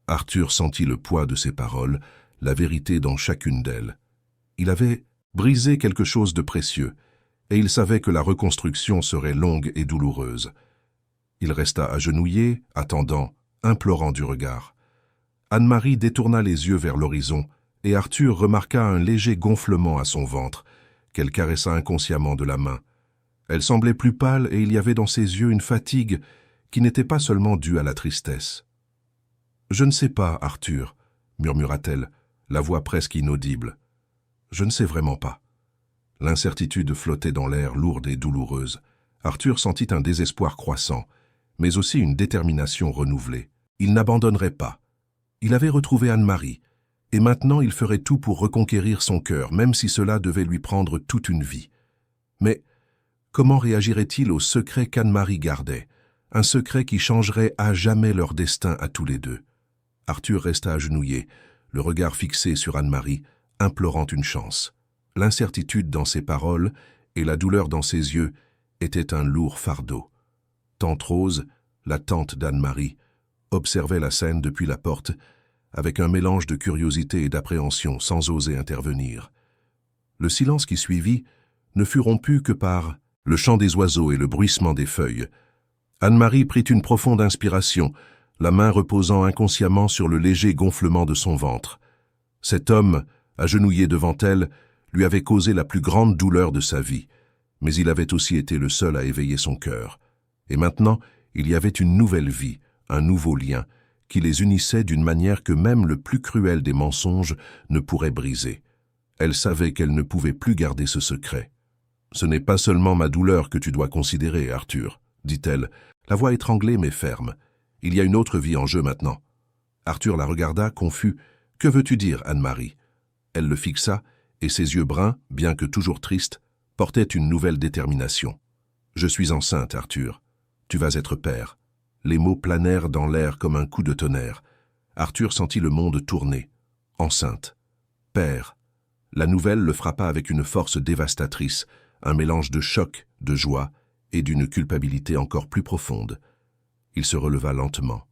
Arthur sentit le poids de ses paroles, la vérité dans chacune d'elles. Il avait brisé quelque chose de précieux, et il savait que la reconstruction serait longue et douloureuse. Il resta agenouillé, attendant, implorant du regard. Anne-Marie détourna les yeux vers l'horizon, et Arthur remarqua un léger gonflement à son ventre, qu'elle caressa inconsciemment de la main. Elle semblait plus pâle et il y avait dans ses yeux une fatigue qui n'était pas seulement due à la tristesse. « Je ne sais pas, Arthur, » murmura-t-elle, la voix presque inaudible. « Je ne sais vraiment pas. » L'incertitude flottait dans l'air lourde et douloureuse. Arthur sentit un désespoir croissant, mais aussi une détermination renouvelée. Il n'abandonnerait pas. Il avait retrouvé Anne-Marie, et maintenant il ferait tout pour reconquérir son cœur, même si cela devait lui prendre toute une vie. Mais comment réagirait-il au secret qu'Anne-Marie gardait, un secret qui changerait à jamais leur destin à tous les deux? Arthur resta agenouillé, le regard fixé sur Anne-Marie, implorant une chance. L'incertitude dans ses paroles et la douleur dans ses yeux étaient un lourd fardeau. Tante Rose, la tante d'Anne-Marie, observait la scène depuis la porte, avec un mélange de curiosité et d'appréhension sans oser intervenir. Le silence qui suivit ne fut rompu que par le chant des oiseaux et le bruissement des feuilles. Anne-Marie prit une profonde inspiration, la main reposant inconsciemment sur le léger gonflement de son ventre. Cet homme, agenouillé devant elle, lui avait causé la plus grande douleur de sa vie, mais il avait aussi été le seul à éveiller son cœur. Et maintenant, il y avait une nouvelle vie, un nouveau lien, qui les unissait d'une manière que même le plus cruel des mensonges ne pourrait briser. Elle savait qu'elle ne pouvait plus garder ce secret. « Ce n'est pas seulement ma douleur que tu dois considérer, Arthur, » dit-elle, la voix étranglée mais ferme. « Il y a une autre vie en jeu maintenant. » Arthur la regarda, confus. « Que veux-tu dire, Anne-Marie » Elle le fixa, et ses yeux bruns, bien que toujours tristes, portaient une nouvelle détermination. « Je suis enceinte, Arthur. Tu vas être père. » Les mots planèrent dans l'air comme un coup de tonnerre. Arthur sentit le monde tourner. Enceinte. Père. La nouvelle le frappa avec une force dévastatrice, un mélange de choc, de joie et d'une culpabilité encore plus profonde. Il se releva lentement,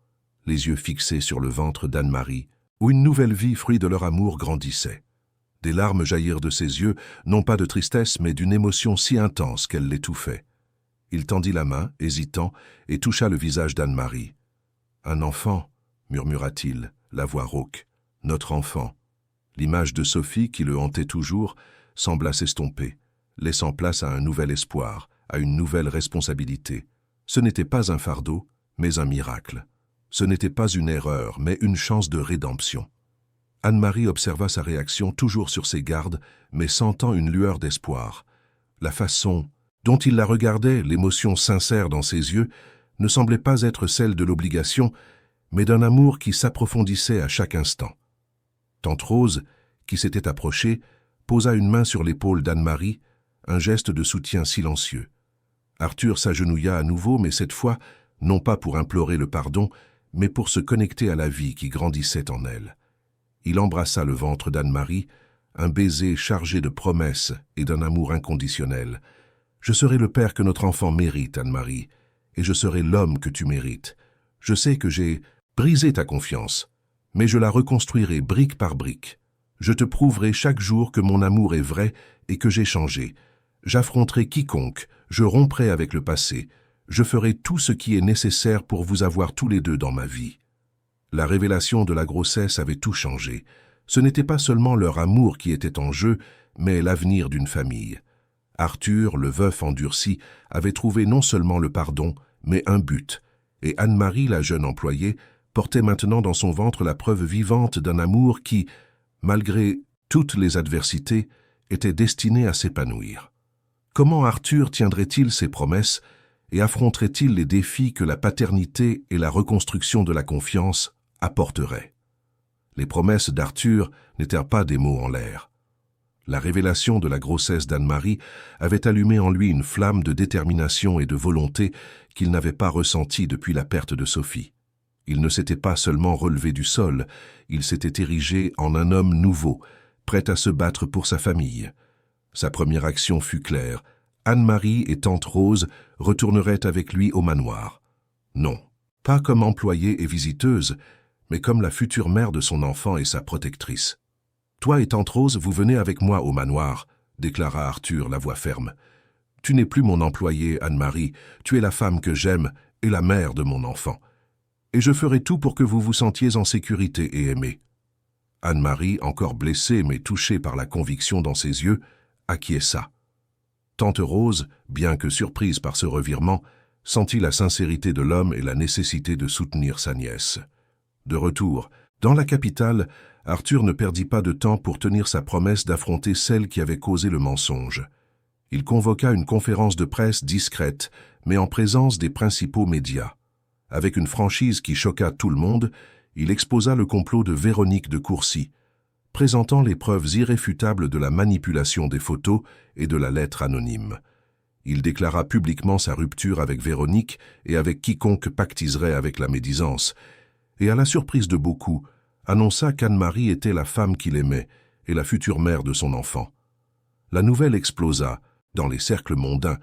les yeux fixés sur le ventre d'Anne-Marie, où une nouvelle vie, fruit de leur amour, grandissait. Des larmes jaillirent de ses yeux, non pas de tristesse, mais d'une émotion si intense qu'elle l'étouffait. Il tendit la main, hésitant, et toucha le visage d'Anne-Marie. « Un enfant, murmura-t-il, la voix rauque. « Notre enfant. » L'image de Sophie, qui le hantait toujours, sembla s'estomper, laissant place à un nouvel espoir, à une nouvelle responsabilité. Ce n'était pas un fardeau, mais un miracle. Ce n'était pas une erreur, mais une chance de rédemption. Anne-Marie observa sa réaction, toujours sur ses gardes, mais sentant une lueur d'espoir. La façon dont il la regardait, l'émotion sincère dans ses yeux, ne semblait pas être celle de l'obligation, mais d'un amour qui s'approfondissait à chaque instant. Tante Rose, qui s'était approchée, posa une main sur l'épaule d'Anne-Marie, un geste de soutien silencieux. Arthur s'agenouilla à nouveau, mais cette fois, non pas pour implorer le pardon, mais pour se connecter à la vie qui grandissait en elle. Il embrassa le ventre d'Anne-Marie, un baiser chargé de promesses et d'un amour inconditionnel. « Je serai le père que notre enfant mérite, Anne-Marie, et je serai l'homme que tu mérites. Je sais que j'ai brisé ta confiance, mais je la reconstruirai brique par brique. Je te prouverai chaque jour que mon amour est vrai et que j'ai changé. J'affronterai quiconque, je romprai avec le passé. Je ferai tout ce qui est nécessaire pour vous avoir tous les deux dans ma vie. » La révélation de la grossesse avait tout changé. Ce n'était pas seulement leur amour qui était en jeu, mais l'avenir d'une famille. Arthur, le veuf endurci, avait trouvé non seulement le pardon, mais un but, et Anne-Marie, la jeune employée, portait maintenant dans son ventre la preuve vivante d'un amour qui, malgré toutes les adversités, était destiné à s'épanouir. Comment Arthur tiendrait-il ses promesses et affronterait-il les défis que la paternité et la reconstruction de la confiance apporteraient? Les promesses d'Arthur n'étaient pas des mots en l'air. La révélation de la grossesse d'Anne-Marie avait allumé en lui une flamme de détermination et de volonté qu'il n'avait pas ressentie depuis la perte de Sophie. Il ne s'était pas seulement relevé du sol, il s'était érigé en un homme nouveau, prêt à se battre pour sa famille. Sa première action fut claire. Anne-Marie et tante Rose retourneraient avec lui au manoir. Non, pas comme employée et visiteuse, mais comme la future mère de son enfant et sa protectrice. « Toi et tante Rose, vous venez avec moi au manoir, » déclara Arthur, la voix ferme. « Tu n'es plus mon employée, Anne-Marie, tu es la femme que j'aime et la mère de mon enfant. Et je ferai tout pour que vous vous sentiez en sécurité et aimée. » Anne-Marie, encore blessée mais touchée par la conviction dans ses yeux, acquiesça. Tante Rose, bien que surprise par ce revirement, sentit la sincérité de l'homme et la nécessité de soutenir sa nièce. De retour, dans la capitale, Arthur ne perdit pas de temps pour tenir sa promesse d'affronter celle qui avait causé le mensonge. Il convoqua une conférence de presse discrète, mais en présence des principaux médias. Avec une franchise qui choqua tout le monde, il exposa le complot de Véronique de Courcy, présentant les preuves irréfutables de la manipulation des photos et de la lettre anonyme. Il déclara publiquement sa rupture avec Véronique et avec quiconque pactiserait avec la médisance, et à la surprise de beaucoup, annonça qu'Anne-Marie était la femme qu'il aimait et la future mère de son enfant. La nouvelle explosa, dans les cercles mondains,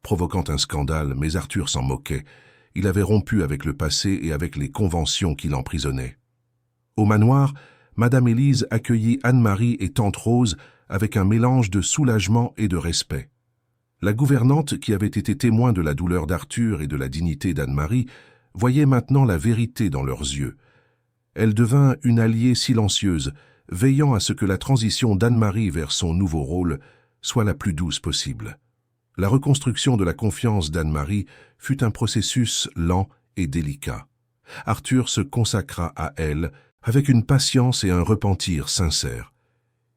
provoquant un scandale, mais Arthur s'en moquait. Il avait rompu avec le passé et avec les conventions qui l'emprisonnaient. Au manoir, Madame Élise accueillit Anne-Marie et Tante Rose avec un mélange de soulagement et de respect. La gouvernante, qui avait été témoin de la douleur d'Arthur et de la dignité d'Anne-Marie, voyait maintenant la vérité dans leurs yeux. Elle devint une alliée silencieuse, veillant à ce que la transition d'Anne-Marie vers son nouveau rôle soit la plus douce possible. La reconstruction de la confiance d'Anne-Marie fut un processus lent et délicat. Arthur se consacra à elle avec une patience et un repentir sincères.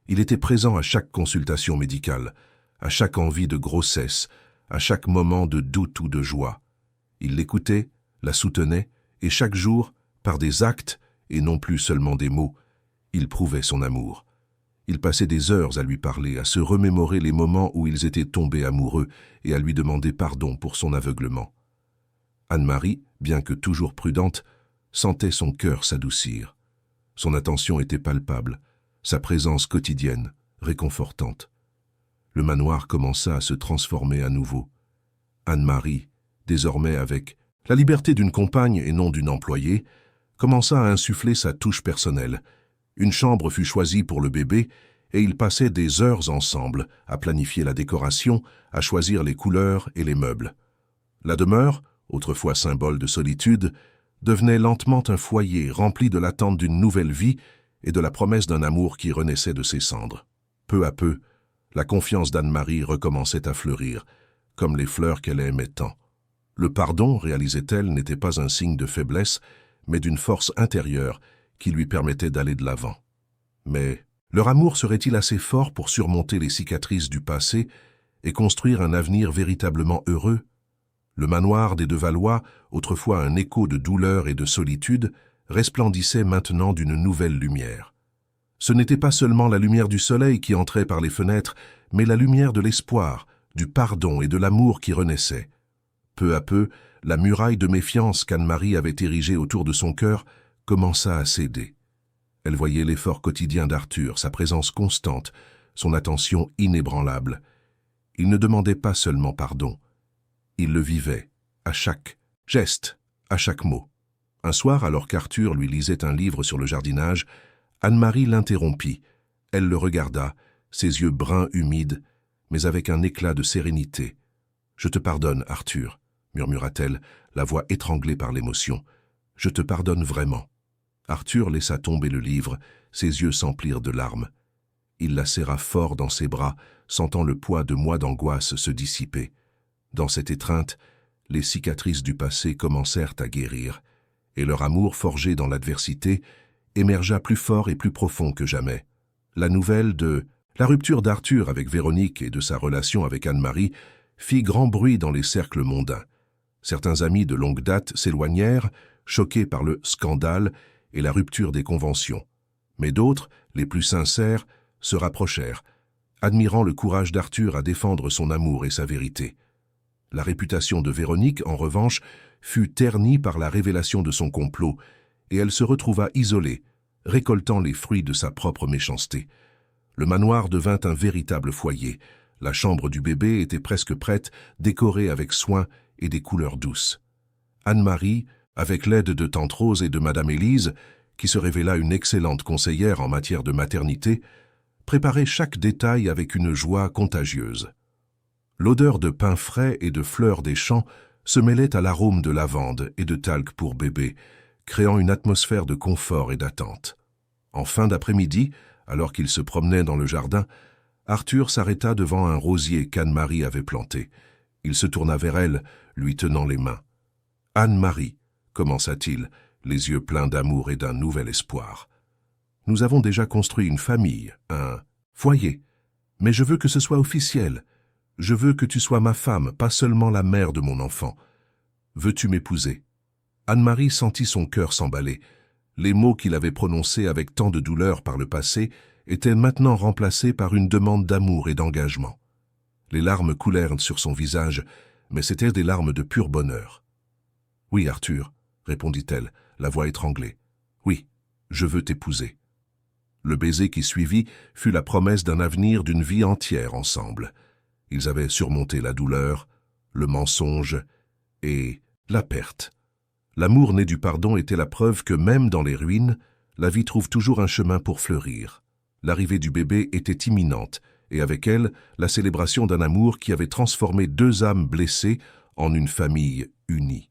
Il était présent à chaque consultation médicale, à chaque envie de grossesse, à chaque moment de doute ou de joie. Il l'écoutait, la soutenait, et chaque jour, par des actes et non plus seulement des mots, il prouvait son amour. Il passait des heures à lui parler, à se remémorer les moments où ils étaient tombés amoureux et à lui demander pardon pour son aveuglement. Anne-Marie, bien que toujours prudente, sentait son cœur s'adoucir. Son attention était palpable, sa présence quotidienne, réconfortante. Le manoir commença à se transformer à nouveau. Anne-Marie, désormais avec la liberté d'une compagne et non d'une employée, commença à insuffler sa touche personnelle. Une chambre fut choisie pour le bébé et ils passaient des heures ensemble à planifier la décoration, à choisir les couleurs et les meubles. La demeure, autrefois symbole de solitude, devenait lentement un foyer rempli de l'attente d'une nouvelle vie et de la promesse d'un amour qui renaissait de ses cendres. Peu à peu, la confiance d'Anne-Marie recommençait à fleurir, comme les fleurs qu'elle aimait tant. Le pardon, réalisait-elle, n'était pas un signe de faiblesse, mais d'une force intérieure qui lui permettait d'aller de l'avant. Mais leur amour serait-il assez fort pour surmonter les cicatrices du passé et construire un avenir véritablement heureux? Le manoir des de Valois, autrefois un écho de douleur et de solitude, resplendissait maintenant d'une nouvelle lumière. Ce n'était pas seulement la lumière du soleil qui entrait par les fenêtres, mais la lumière de l'espoir, du pardon et de l'amour qui renaissait. Peu à peu, la muraille de méfiance qu'Anne-Marie avait érigée autour de son cœur commença à céder. Elle voyait l'effort quotidien d'Arthur, sa présence constante, son attention inébranlable. Il ne demandait pas seulement pardon. Il le vivait, à chaque geste, à chaque mot. Un soir, alors qu'Arthur lui lisait un livre sur le jardinage, Anne-Marie l'interrompit. Elle le regarda, ses yeux bruns humides, mais avec un éclat de sérénité. « Je te pardonne, Arthur, » murmura-t-elle, la voix étranglée par l'émotion. « Je te pardonne vraiment. » Arthur laissa tomber le livre, ses yeux s'emplirent de larmes. Il la serra fort dans ses bras, sentant le poids de mois d'angoisse se dissiper. Dans cette étreinte, les cicatrices du passé commencèrent à guérir, et leur amour forgé dans l'adversité émergea plus fort et plus profond que jamais. La nouvelle de la rupture d'Arthur avec Véronique et de sa relation avec Anne-Marie fit grand bruit dans les cercles mondains. Certains amis de longue date s'éloignèrent, choqués par le scandale et la rupture des conventions. Mais d'autres, les plus sincères, se rapprochèrent, admirant le courage d'Arthur à défendre son amour et sa vérité. La réputation de Véronique, en revanche, fut ternie par la révélation de son complot, et elle se retrouva isolée, récoltant les fruits de sa propre méchanceté. Le manoir devint un véritable foyer. La chambre du bébé était presque prête, décorée avec soin et des couleurs douces. Anne-Marie, avec l'aide de Tante Rose et de Madame Élise, qui se révéla une excellente conseillère en matière de maternité, préparait chaque détail avec une joie contagieuse. L'odeur de pain frais et de fleurs des champs se mêlait à l'arôme de lavande et de talc pour bébé, créant une atmosphère de confort et d'attente. En fin d'après-midi, alors qu'il se promenait dans le jardin, Arthur s'arrêta devant un rosier qu'Anne-Marie avait planté. Il se tourna vers elle, lui tenant les mains. « Anne-Marie, » commença-t-il, les yeux pleins d'amour et d'un nouvel espoir. « Nous avons déjà construit une famille, un foyer, mais je veux que ce soit officiel. Je veux que tu sois ma femme, pas seulement la mère de mon enfant. Veux-tu m'épouser » Anne-Marie sentit son cœur s'emballer. Les mots qu'il avait prononcés avec tant de douleur par le passé étaient maintenant remplacés par une demande d'amour et d'engagement. Les larmes coulèrent sur son visage, mais c'étaient des larmes de pur bonheur. « Oui, Arthur, » répondit-elle, la voix étranglée. « Oui, je veux t'épouser. » Le baiser qui suivit fut la promesse d'un avenir, d'une vie entière ensemble. Ils avaient surmonté la douleur, le mensonge et la perte. L'amour né du pardon était la preuve que même dans les ruines, la vie trouve toujours un chemin pour fleurir. L'arrivée du bébé était imminente, et avec elle, la célébration d'un amour qui avait transformé deux âmes blessées en une famille unie.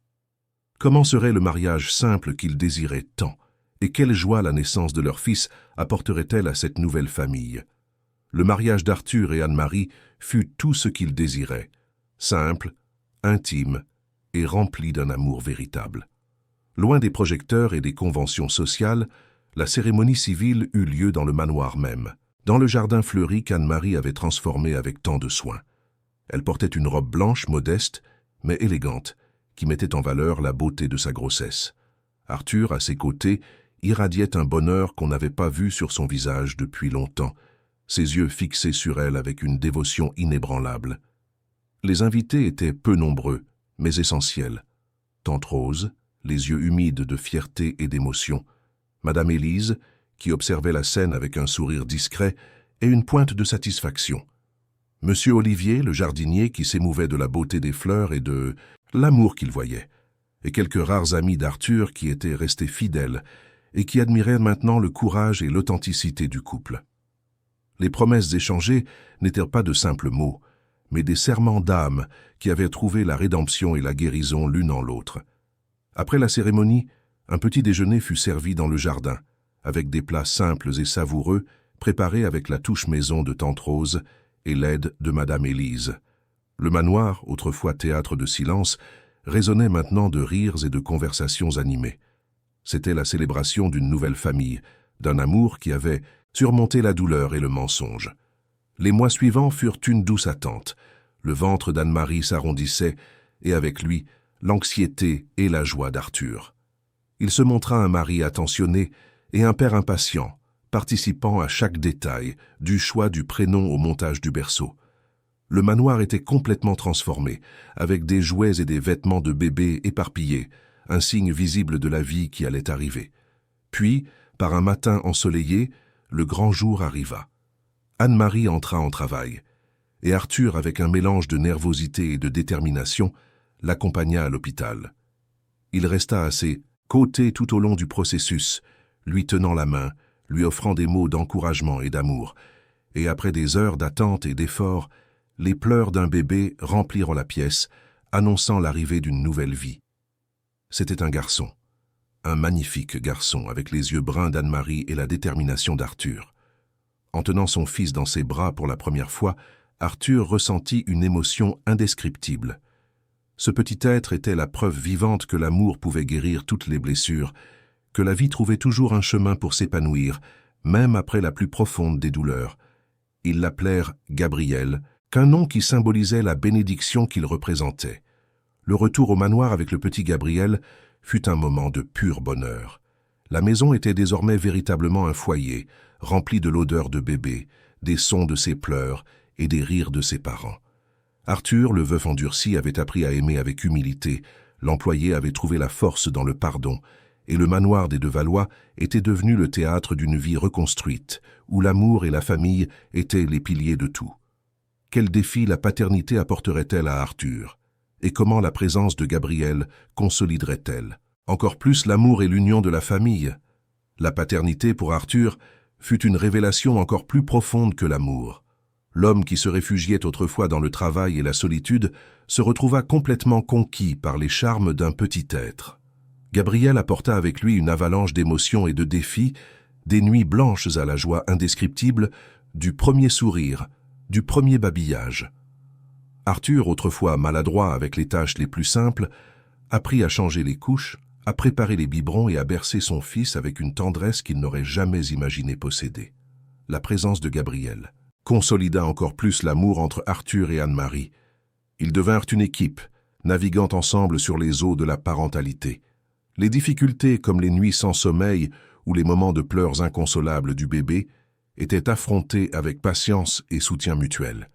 Comment serait le mariage simple qu'ils désiraient tant, et quelle joie la naissance de leur fils apporterait-elle à cette nouvelle famille? Le mariage d'Arthur et Anne-Marie fut tout ce qu'ils désiraient, simple, intime et rempli d'un amour véritable. Loin des projecteurs et des conventions sociales, la cérémonie civile eut lieu dans le manoir même, dans le jardin fleuri qu'Anne-Marie avait transformé avec tant de soin. Elle portait une robe blanche modeste, mais élégante, qui mettait en valeur la beauté de sa grossesse. Arthur, à ses côtés, irradiait un bonheur qu'on n'avait pas vu sur son visage depuis longtemps, ses yeux fixés sur elle avec une dévotion inébranlable. Les invités étaient peu nombreux, mais essentiels. Tante Rose, les yeux humides de fierté et d'émotion, Madame Élise, qui observait la scène avec un sourire discret et une pointe de satisfaction. Monsieur Olivier, le jardinier, qui s'émouvait de la beauté des fleurs et de l'amour qu'il voyait, et quelques rares amis d'Arthur qui étaient restés fidèles et qui admiraient maintenant le courage et l'authenticité du couple. Les promesses échangées n'étaient pas de simples mots, mais des serments d'âme qui avaient trouvé la rédemption et la guérison l'une en l'autre. Après la cérémonie, un petit déjeuner fut servi dans le jardin, avec des plats simples et savoureux, préparés avec la touche maison de Tante Rose et l'aide de Madame Élise. Le manoir, autrefois théâtre de silence, résonnait maintenant de rires et de conversations animées. C'était la célébration d'une nouvelle famille, d'un amour qui avait surmonté la douleur et le mensonge. Les mois suivants furent une douce attente. Le ventre d'Anne-Marie s'arrondissait, et avec lui, l'anxiété et la joie d'Arthur. Il se montra un mari attentionné et un père impatient, participant à chaque détail, du choix du prénom au montage du berceau. Le manoir était complètement transformé, avec des jouets et des vêtements de bébé éparpillés, un signe visible de la vie qui allait arriver. Puis, par un matin ensoleillé, le grand jour arriva. Anne-Marie entra en travail, et Arthur, avec un mélange de nervosité et de détermination, l'accompagna à l'hôpital. Il resta à ses côtés tout au long du processus, lui tenant la main, lui offrant des mots d'encouragement et d'amour, et après des heures d'attente et d'efforts, les pleurs d'un bébé remplirent la pièce, annonçant l'arrivée d'une nouvelle vie. C'était un garçon, un magnifique garçon, avec les yeux bruns d'Anne-Marie et la détermination d'Arthur. En tenant son fils dans ses bras pour la première fois, Arthur ressentit une émotion indescriptible. Ce petit être était la preuve vivante que l'amour pouvait guérir toutes les blessures, que la vie trouvait toujours un chemin pour s'épanouir, même après la plus profonde des douleurs. Ils l'appelèrent Gabriel, qu'un nom qui symbolisait la bénédiction qu'il représentait. Le retour au manoir avec le petit Gabriel fut un moment de pur bonheur. La maison était désormais véritablement un foyer, rempli de l'odeur de bébé, des sons de ses pleurs et des rires de ses parents. Arthur, le veuf endurci, avait appris à aimer avec humilité, l'employé avait trouvé la force dans le pardon, et le manoir des de Valois était devenu le théâtre d'une vie reconstruite, où l'amour et la famille étaient les piliers de tout. Quel défi la paternité apporterait-elle à Arthur? Et comment la présence de Gabriel consoliderait-elle? Encore plus l'amour et l'union de la famille. La paternité pour Arthur fut une révélation encore plus profonde que l'amour. L'homme qui se réfugiait autrefois dans le travail et la solitude se retrouva complètement conquis par les charmes d'un petit être. Gabriel apporta avec lui une avalanche d'émotions et de défis, des nuits blanches à la joie indescriptible, du premier sourire, du premier babillage. Arthur, autrefois maladroit avec les tâches les plus simples, apprit à changer les couches, à préparer les biberons et à bercer son fils avec une tendresse qu'il n'aurait jamais imaginé posséder. La présence de Gabriel consolida encore plus l'amour entre Arthur et Anne-Marie. Ils devinrent une équipe, naviguant ensemble sur les eaux de la parentalité. Les difficultés comme les nuits sans sommeil ou les moments de pleurs inconsolables du bébé étaient affrontées avec patience et soutien mutuel.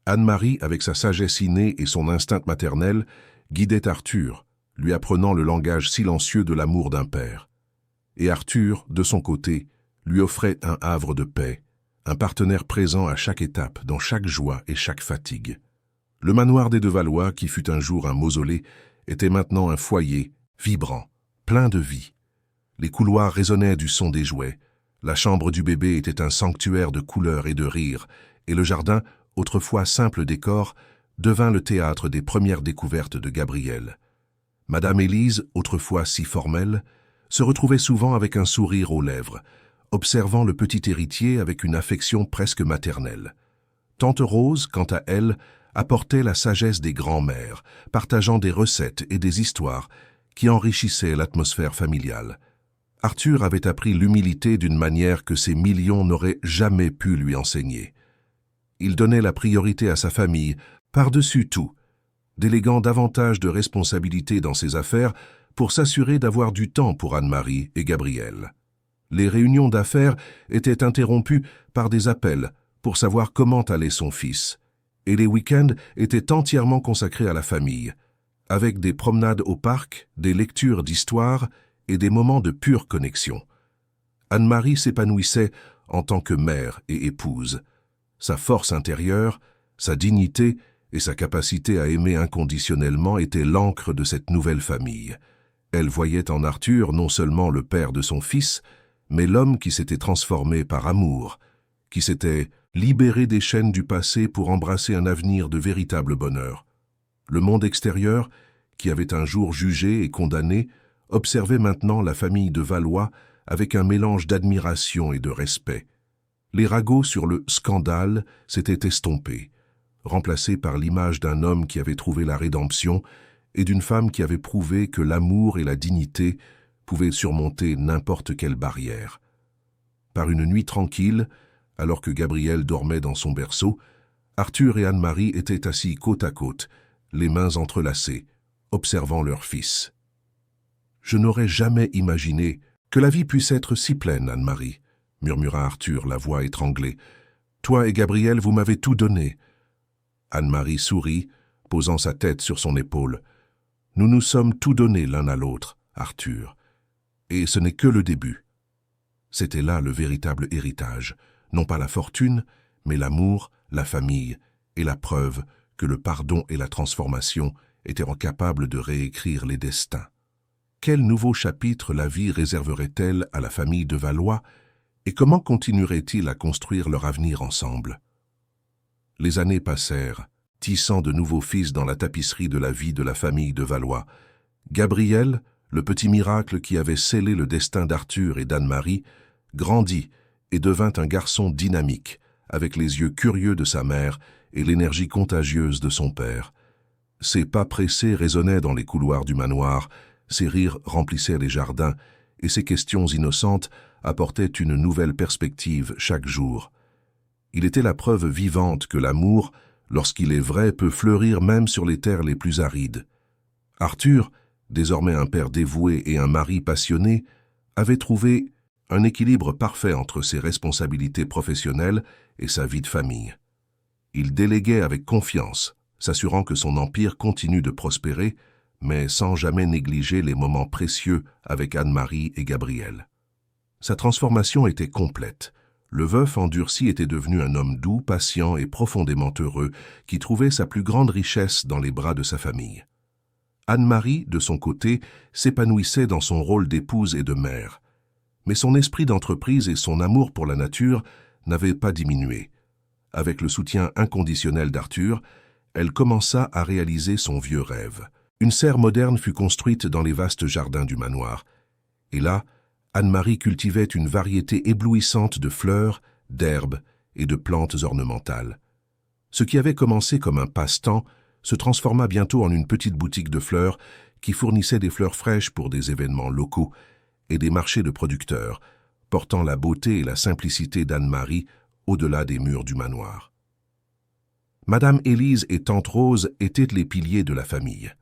Anne-Marie, avec sa sagesse innée et son instinct maternel, guidait Arthur, lui apprenant le langage silencieux de l'amour d'un père. Et Arthur, de son côté, lui offrait un havre de paix, un partenaire présent à chaque étape, dans chaque joie et chaque fatigue. Le manoir des de Valois, qui fut un jour un mausolée, était maintenant un foyer, vibrant, plein de vie. Les couloirs résonnaient du son des jouets, la chambre du bébé était un sanctuaire de couleurs et de rires, et le jardin, autrefois simple décor, devint le théâtre des premières découvertes de Gabriel. Madame Élise, autrefois si formelle, se retrouvait souvent avec un sourire aux lèvres, observant le petit héritier avec une affection presque maternelle. Tante Rose, quant à elle, apportait la sagesse des grands-mères, partageant des recettes et des histoires qui enrichissaient l'atmosphère familiale. Arthur avait appris l'humilité d'une manière que ses millions n'auraient jamais pu lui enseigner. Il donnait la priorité à sa famille, par-dessus tout, déléguant davantage de responsabilités dans ses affaires pour s'assurer d'avoir du temps pour Anne-Marie et Gabriel. Les réunions d'affaires étaient interrompues par des appels pour savoir comment allait son fils, et les week-ends étaient entièrement consacrés à la famille, avec des promenades au parc, des lectures d'histoire et des moments de pure connexion. Anne-Marie s'épanouissait en tant que mère et épouse. Sa force intérieure, sa dignité et sa capacité à aimer inconditionnellement étaient l'encre de cette nouvelle famille. Elle voyait en Arthur non seulement le père de son fils, mais l'homme qui s'était transformé par amour, qui s'était libéré des chaînes du passé pour embrasser un avenir de véritable bonheur. Le monde extérieur, qui avait un jour jugé et condamné, observait maintenant la famille de Valois avec un mélange d'admiration et de respect. Les ragots sur le scandale s'étaient estompés, remplacés par l'image d'un homme qui avait trouvé la rédemption et d'une femme qui avait prouvé que l'amour et la dignité pouvaient surmonter n'importe quelle barrière. Par une nuit tranquille, alors que Gabriel dormait dans son berceau, Arthur et Anne-Marie étaient assis côte à côte, les mains entrelacées, observant leur fils. « Je n'aurais jamais imaginé que la vie puisse être si pleine, Anne-Marie, » murmura Arthur, la voix étranglée. « Toi et Gabriel, vous m'avez tout donné. » Anne-Marie sourit, posant sa tête sur son épaule. « Nous nous sommes tout donnés l'un à l'autre, Arthur. Et ce n'est que le début. » C'était là le véritable héritage, non pas la fortune, mais l'amour, la famille et la preuve que le pardon et la transformation étaient capables de réécrire les destins. Quel nouveau chapitre la vie réserverait-elle à la famille de Valois et comment continuerait-il à construire leur avenir ensemble? Les années passèrent, tissant de nouveaux fils dans la tapisserie de la vie de la famille de Valois. Gabriel, le petit miracle qui avait scellé le destin d'Arthur et d'Anne-Marie, grandit et devint un garçon dynamique, avec les yeux curieux de sa mère et l'énergie contagieuse de son père. Ses pas pressés résonnaient dans les couloirs du manoir, ses rires remplissaient les jardins, et ses questions innocentes apportaient une nouvelle perspective chaque jour. Il était la preuve vivante que l'amour, lorsqu'il est vrai, peut fleurir même sur les terres les plus arides. Arthur, désormais un père dévoué et un mari passionné, avait trouvé un équilibre parfait entre ses responsabilités professionnelles et sa vie de famille. Il déléguait avec confiance, s'assurant que son empire continue de prospérer, mais sans jamais négliger les moments précieux avec Anne-Marie et Gabriel. Sa transformation était complète. Le veuf endurci était devenu un homme doux, patient et profondément heureux, qui trouvait sa plus grande richesse dans les bras de sa famille. Anne-Marie, de son côté, s'épanouissait dans son rôle d'épouse et de mère. Mais son esprit d'entreprise et son amour pour la nature n'avaient pas diminué. Avec le soutien inconditionnel d'Arthur, elle commença à réaliser son vieux rêve. Une serre moderne fut construite dans les vastes jardins du manoir. Et là, Anne-Marie cultivait une variété éblouissante de fleurs, d'herbes et de plantes ornementales. Ce qui avait commencé comme un passe-temps se transforma bientôt en une petite boutique de fleurs qui fournissait des fleurs fraîches pour des événements locaux et des marchés de producteurs, portant la beauté et la simplicité d'Anne-Marie au-delà des murs du manoir. Madame Élise et Tante Rose étaient les piliers de la famille.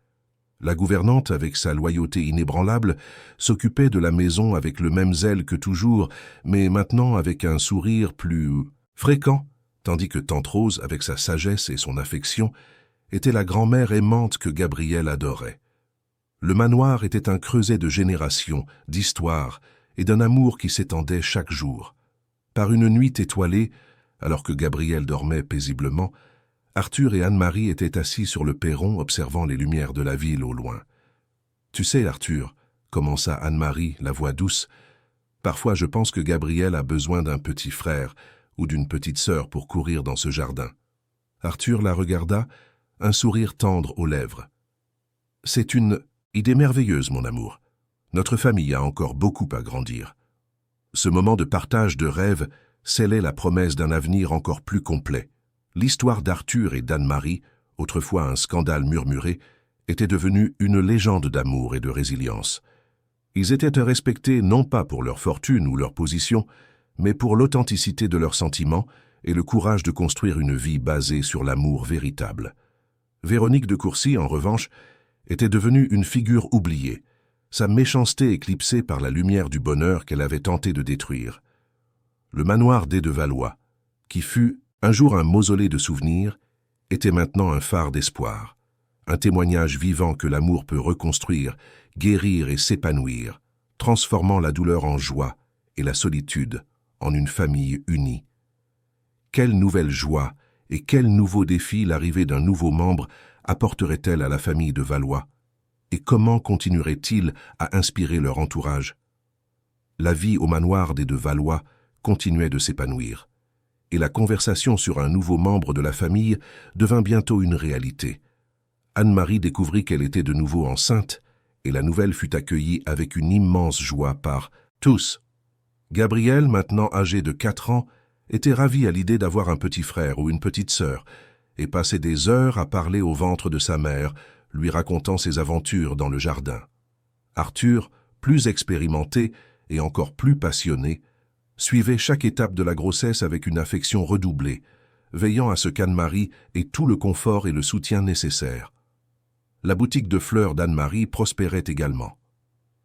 La gouvernante, avec sa loyauté inébranlable, s'occupait de la maison avec le même zèle que toujours, mais maintenant avec un sourire plus fréquent, tandis que Tante Rose, avec sa sagesse et son affection, était la grand-mère aimante que Gabriel adorait. Le manoir était un creuset de générations, d'histoires et d'un amour qui s'étendait chaque jour. Par une nuit étoilée, alors que Gabriel dormait paisiblement, Arthur et Anne-Marie étaient assis sur le perron observant les lumières de la ville au loin. « Tu sais, Arthur, » commença Anne-Marie, la voix douce, « parfois je pense que Gabriel a besoin d'un petit frère ou d'une petite sœur pour courir dans ce jardin. » Arthur la regarda, un sourire tendre aux lèvres. « C'est une idée merveilleuse, mon amour. Notre famille a encore beaucoup à grandir. » Ce moment de partage de rêves scellait la promesse d'un avenir encore plus complet. L'histoire d'Arthur et d'Anne-Marie, autrefois un scandale murmuré, était devenue une légende d'amour et de résilience. Ils étaient respectés non pas pour leur fortune ou leur position, mais pour l'authenticité de leurs sentiments et le courage de construire une vie basée sur l'amour véritable. Véronique de Courcy, en revanche, était devenue une figure oubliée, sa méchanceté éclipsée par la lumière du bonheur qu'elle avait tenté de détruire. Le manoir des de Valois, qui fut un jour un mausolée de souvenirs, était maintenant un phare d'espoir, un témoignage vivant que l'amour peut reconstruire, guérir et s'épanouir, transformant la douleur en joie et la solitude en une famille unie. Quelle nouvelle joie et quel nouveau défi l'arrivée d'un nouveau membre apporterait-elle à la famille de Valois? Et comment continuerait-il à inspirer leur entourage? La vie au manoir des de Valois continuait de s'épanouir, et la conversation sur un nouveau membre de la famille devint bientôt une réalité. Anne-Marie découvrit qu'elle était de nouveau enceinte, et la nouvelle fut accueillie avec une immense joie par tous. Gabriel, maintenant âgé de 4 ans, était ravi à l'idée d'avoir un petit frère ou une petite sœur, et passait des heures à parler au ventre de sa mère, lui racontant ses aventures dans le jardin. Arthur, plus expérimenté et encore plus passionné, suivait chaque étape de la grossesse avec une affection redoublée, veillant à ce qu'Anne-Marie ait tout le confort et le soutien nécessaires. La boutique de fleurs d'Anne-Marie prospérait également.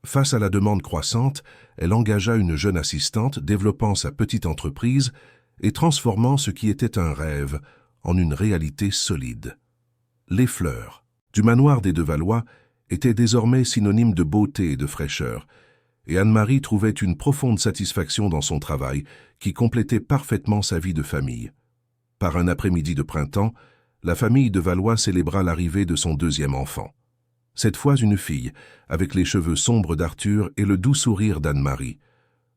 Face à la demande croissante, elle engagea une jeune assistante développant sa petite entreprise et transformant ce qui était un rêve en une réalité solide. Les fleurs du manoir des de Valois étaient désormais synonymes de beauté et de fraîcheur, et Anne-Marie trouvait une profonde satisfaction dans son travail qui complétait parfaitement sa vie de famille. Par un après-midi de printemps, la famille de Valois célébra l'arrivée de son deuxième enfant. Cette fois une fille, avec les cheveux sombres d'Arthur et le doux sourire d'Anne-Marie.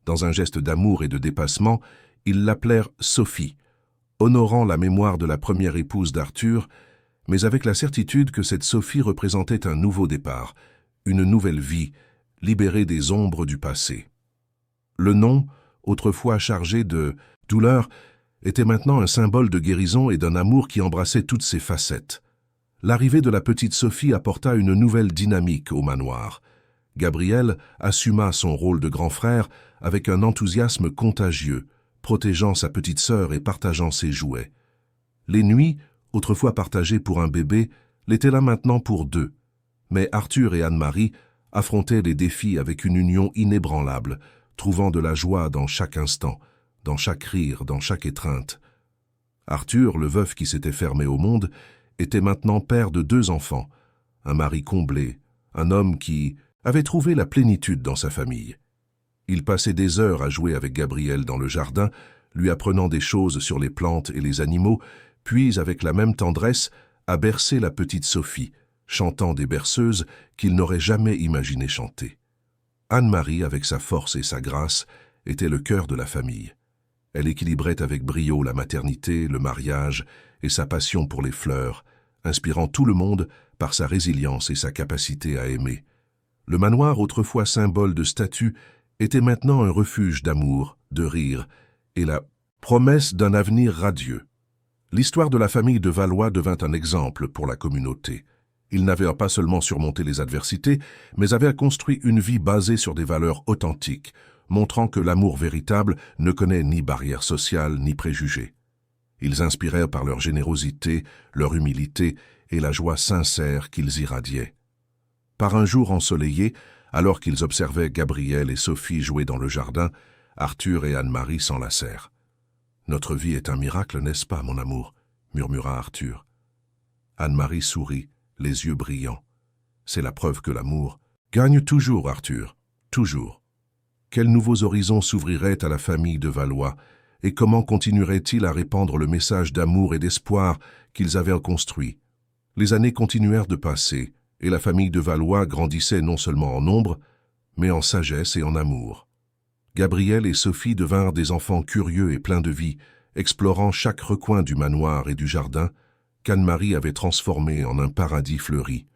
Dans un geste d'amour et de dépassement, ils l'appelèrent Sophie, honorant la mémoire de la première épouse d'Arthur, mais avec la certitude que cette Sophie représentait un nouveau départ, une nouvelle vie, libérée des ombres du passé. Le nom, autrefois chargé de douleur, était maintenant un symbole de guérison et d'un amour qui embrassait toutes ses facettes. L'arrivée de la petite Sophie apporta une nouvelle dynamique au manoir. Gabriel assuma son rôle de grand frère avec un enthousiasme contagieux, protégeant sa petite sœur et partageant ses jouets. Les nuits, autrefois partagées pour un bébé, l'étaient là maintenant pour deux. Mais Arthur et Anne-Marie affrontaient les défis avec une union inébranlable, trouvant de la joie dans chaque instant, dans chaque rire, dans chaque étreinte. Arthur, le veuf qui s'était fermé au monde, était maintenant père de 2 enfants, un mari comblé, un homme qui avait trouvé la plénitude dans sa famille. Il passait des heures à jouer avec Gabriel dans le jardin, lui apprenant des choses sur les plantes et les animaux, puis, avec la même tendresse, à bercer la petite Sophie, chantant des berceuses qu'il n'aurait jamais imaginé chanter. Anne-Marie, avec sa force et sa grâce, était le cœur de la famille. Elle équilibrait avec brio la maternité, le mariage et sa passion pour les fleurs, inspirant tout le monde par sa résilience et sa capacité à aimer. Le manoir, autrefois symbole de statut, était maintenant un refuge d'amour, de rire et la promesse d'un avenir radieux. L'histoire de la famille de Valois devint un exemple pour la communauté. Ils n'avaient pas seulement surmonté les adversités, mais avaient construit une vie basée sur des valeurs authentiques, montrant que l'amour véritable ne connaît ni barrière sociale ni préjugés. Ils inspirèrent par leur générosité, leur humilité et la joie sincère qu'ils irradiaient. Par un jour ensoleillé, alors qu'ils observaient Gabriel et Sophie jouer dans le jardin, Arthur et Anne-Marie s'enlacèrent. « Notre vie est un miracle, n'est-ce pas, mon amour ?» murmura Arthur. Anne-Marie sourit, les yeux brillants. « C'est la preuve que l'amour gagne toujours, Arthur, toujours. » Quels nouveaux horizons s'ouvriraient à la famille de Valois, et comment continueraient-ils à répandre le message d'amour et d'espoir qu'ils avaient construit? Les années continuèrent de passer, et la famille de Valois grandissait non seulement en nombre, mais en sagesse et en amour. Gabriel et Sophie devinrent des enfants curieux et pleins de vie, explorant chaque recoin du manoir et du jardin qu'Anne-Marie avait transformé en un paradis fleuri.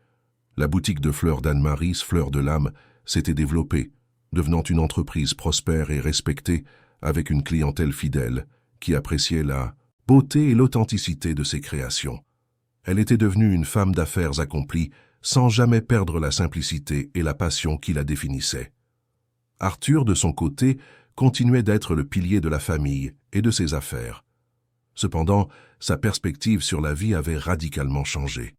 La boutique de fleurs d'Anne-Marie, Fleurs de l'âme, s'était développée, devenant une entreprise prospère et respectée, avec une clientèle fidèle qui appréciait la beauté et l'authenticité de ses créations. Elle était devenue une femme d'affaires accomplie, sans jamais perdre la simplicité et la passion qui la définissaient. Arthur, de son côté, continuait d'être le pilier de la famille et de ses affaires. Cependant, sa perspective sur la vie avait radicalement changé.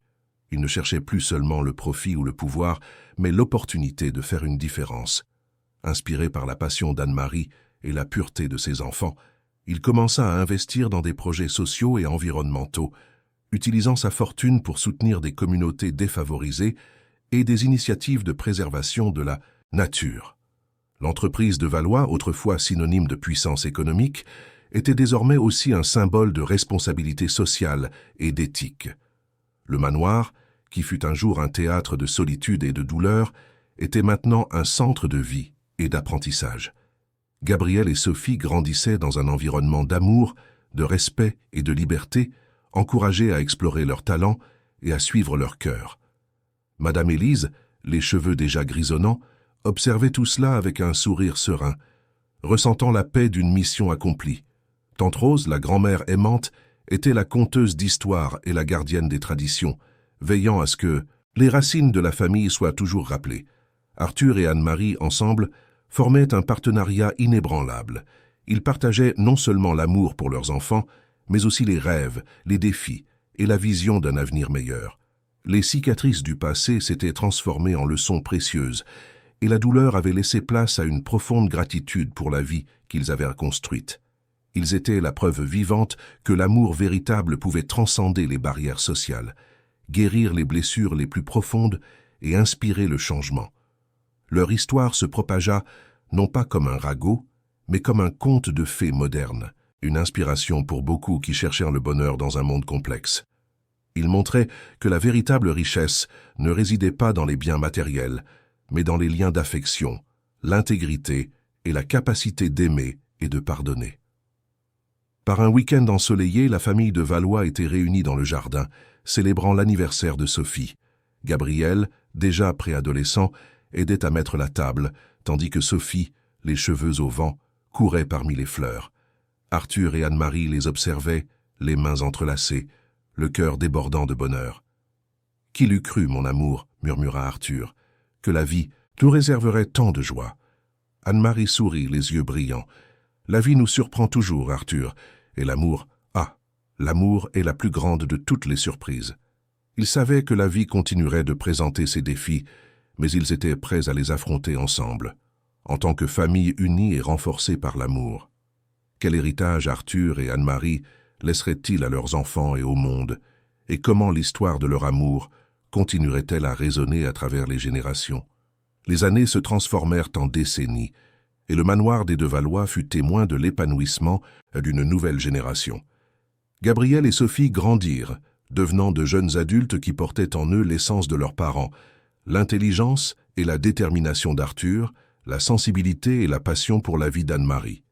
Il ne cherchait plus seulement le profit ou le pouvoir, mais l'opportunité de faire une différence. Inspiré par la passion d'Anne-Marie et la pureté de ses enfants, il commença à investir dans des projets sociaux et environnementaux, utilisant sa fortune pour soutenir des communautés défavorisées et des initiatives de préservation de la nature. L'entreprise de Valois, autrefois synonyme de puissance économique, était désormais aussi un symbole de responsabilité sociale et d'éthique. Le manoir, qui fut un jour un théâtre de solitude et de douleur, était maintenant un centre de vie et d'apprentissage. Gabriel et Sophie grandissaient dans un environnement d'amour, de respect et de liberté, encouragés à explorer leurs talents et à suivre leur cœur. Madame Élise, les cheveux déjà grisonnants, observait tout cela avec un sourire serein, ressentant la paix d'une mission accomplie. Tante Rose, la grand-mère aimante, était la conteuse d'histoire et la gardienne des traditions, veillant à ce que les racines de la famille soient toujours rappelées. Arthur et Anne-Marie, ensemble, formaient un partenariat inébranlable. Ils partageaient non seulement l'amour pour leurs enfants, mais aussi les rêves, les défis et la vision d'un avenir meilleur. Les cicatrices du passé s'étaient transformées en leçons précieuses, et la douleur avait laissé place à une profonde gratitude pour la vie qu'ils avaient construite. Ils étaient la preuve vivante que l'amour véritable pouvait transcender les barrières sociales, guérir les blessures les plus profondes et inspirer le changement. Leur histoire se propagea non pas comme un ragot, mais comme un conte de fées moderne, une inspiration pour beaucoup qui cherchèrent le bonheur dans un monde complexe. Ils montraient que la véritable richesse ne résidait pas dans les biens matériels, mais dans les liens d'affection, l'intégrité et la capacité d'aimer et de pardonner. Par un week-end ensoleillé, la famille de Valois était réunie dans le jardin, célébrant l'anniversaire de Sophie. Gabriel, déjà préadolescent, aidait à mettre la table, tandis que Sophie, les cheveux au vent, courait parmi les fleurs. Arthur et Anne-Marie les observaient, les mains entrelacées, le cœur débordant de bonheur. « Qui l'eût cru, mon amour ?» murmura Arthur, « que la vie nous réserverait tant de joie. » Anne-Marie sourit, les yeux brillants. « La vie nous surprend toujours, Arthur, et l'amour, l'amour est la plus grande de toutes les surprises. » Ils savaient que la vie continuerait de présenter ses défis, mais ils étaient prêts à les affronter ensemble, en tant que famille unie et renforcée par l'amour. Quel héritage Arthur et Anne-Marie laisseraient-ils à leurs enfants et au monde, et comment l'histoire de leur amour continuerait-elle à résonner à travers les générations? Les années se transformèrent en décennies, et le manoir des de Valois fut témoin de l'épanouissement d'une nouvelle génération. Gabriel et Sophie grandirent, devenant de jeunes adultes qui portaient en eux l'essence de leurs parents, l'intelligence et la détermination d'Arthur, la sensibilité et la passion pour la vie d'Anne-Marie.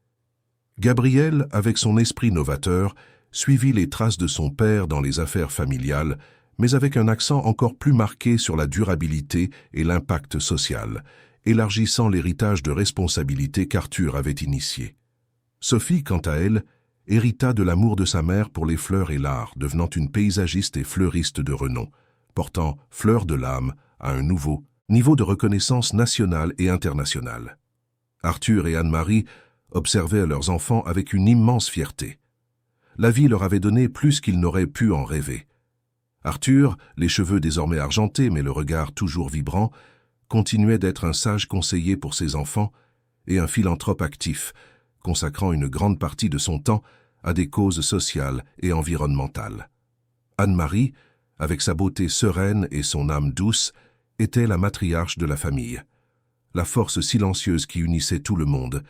Gabriel, avec son esprit novateur, suivit les traces de son père dans les affaires familiales, mais avec un accent encore plus marqué sur la durabilité et l'impact social, élargissant l'héritage de responsabilité qu'Arthur avait initié. Sophie, quant à elle, hérita de l'amour de sa mère pour les fleurs et l'art, devenant une paysagiste et fleuriste de renom, portant Fleurs de l'âme à un nouveau niveau de reconnaissance nationale et internationale. Arthur et Anne-Marie observaient leurs enfants avec une immense fierté. La vie leur avait donné plus qu'ils n'auraient pu en rêver. Arthur, les cheveux désormais argentés mais le regard toujours vibrant, continuait d'être un sage conseiller pour ses enfants et un philanthrope actif, consacrant une grande partie de son temps à des causes sociales et environnementales. Anne-Marie, avec sa beauté sereine et son âme douce, était la matriarche de la famille. la force silencieuse qui unissait tout le monde,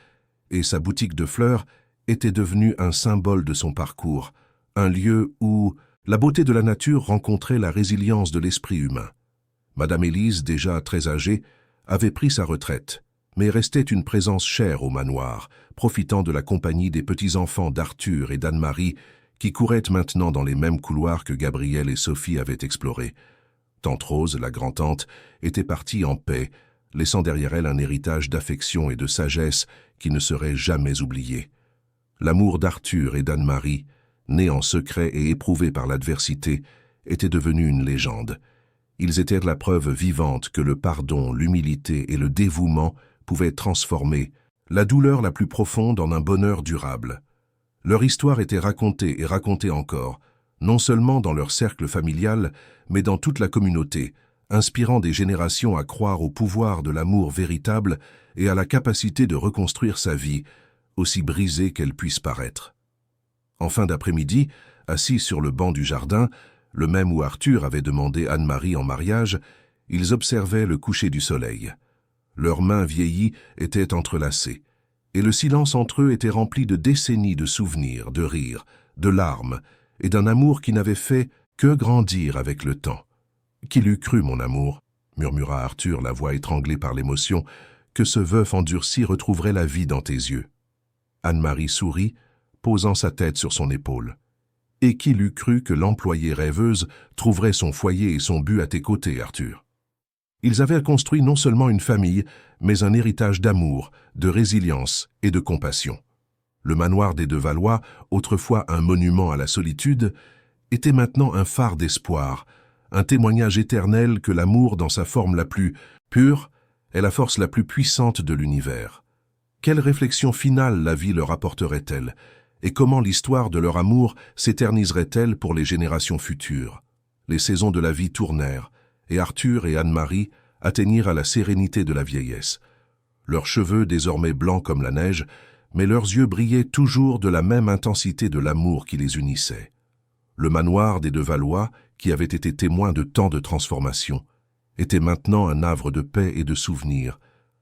et sa boutique de fleurs était devenue un symbole de son parcours, un lieu où la beauté de la nature rencontrait la résilience de l'esprit humain. Madame Élise, déjà très âgée, avait pris sa retraite, mais restait une présence chère au manoir, profitant de la compagnie des petits-enfants d'Arthur et d'Anne-Marie qui couraient maintenant dans les mêmes couloirs que Gabriel et Sophie avaient explorés. Tante Rose, la grand-tante, était partie en paix, laissant derrière elle un héritage d'affection et de sagesse qui ne serait jamais oublié. L'amour d'Arthur et d'Anne-Marie, né en secret et éprouvé par l'adversité, était devenu une légende. Ils étaient la preuve vivante que le pardon, l'humilité et le dévouement pouvaient transformer la douleur la plus profonde en un bonheur durable. Leur histoire était racontée et racontée encore, non seulement dans leur cercle familial, mais dans toute la communauté, inspirant des générations à croire au pouvoir de l'amour véritable et à la capacité de reconstruire sa vie, aussi brisée qu'elle puisse paraître. En fin d'après-midi, assis sur le banc du jardin, le même où Arthur avait demandé Anne-Marie en mariage, ils observaient le coucher du soleil. Leurs mains vieillies étaient entrelacées, et le silence entre eux était rempli de décennies de souvenirs, de rires, de larmes, et d'un amour qui n'avait fait que grandir avec le temps. « Qui l'eût cru, mon amour ?» murmura Arthur, la voix étranglée par l'émotion, « que ce veuf endurci retrouverait la vie dans tes yeux. » Anne-Marie sourit, posant sa tête sur son épaule. « Et qui l'eût cru que l'employée rêveuse trouverait son foyer et son but à tes côtés, Arthur ?» Ils avaient construit non seulement une famille, mais un héritage d'amour, de résilience et de compassion. Le manoir des De Valois, autrefois un monument à la solitude, était maintenant un phare d'espoir, un témoignage éternel que l'amour, dans sa forme la plus pure, est la force la plus puissante de l'univers. Quelle réflexion finale la vie leur apporterait-elle, et comment l'histoire de leur amour s'éterniserait-elle pour les générations futures? Les saisons de la vie tournèrent, et Arthur et Anne-Marie atteignirent à la sérénité de la vieillesse. Leurs cheveux, désormais blancs comme la neige, mais leurs yeux brillaient toujours de la même intensité de l'amour qui les unissait. Le manoir des De Valois, qui avait été témoin de tant de transformations, était maintenant un havre de paix et de souvenirs,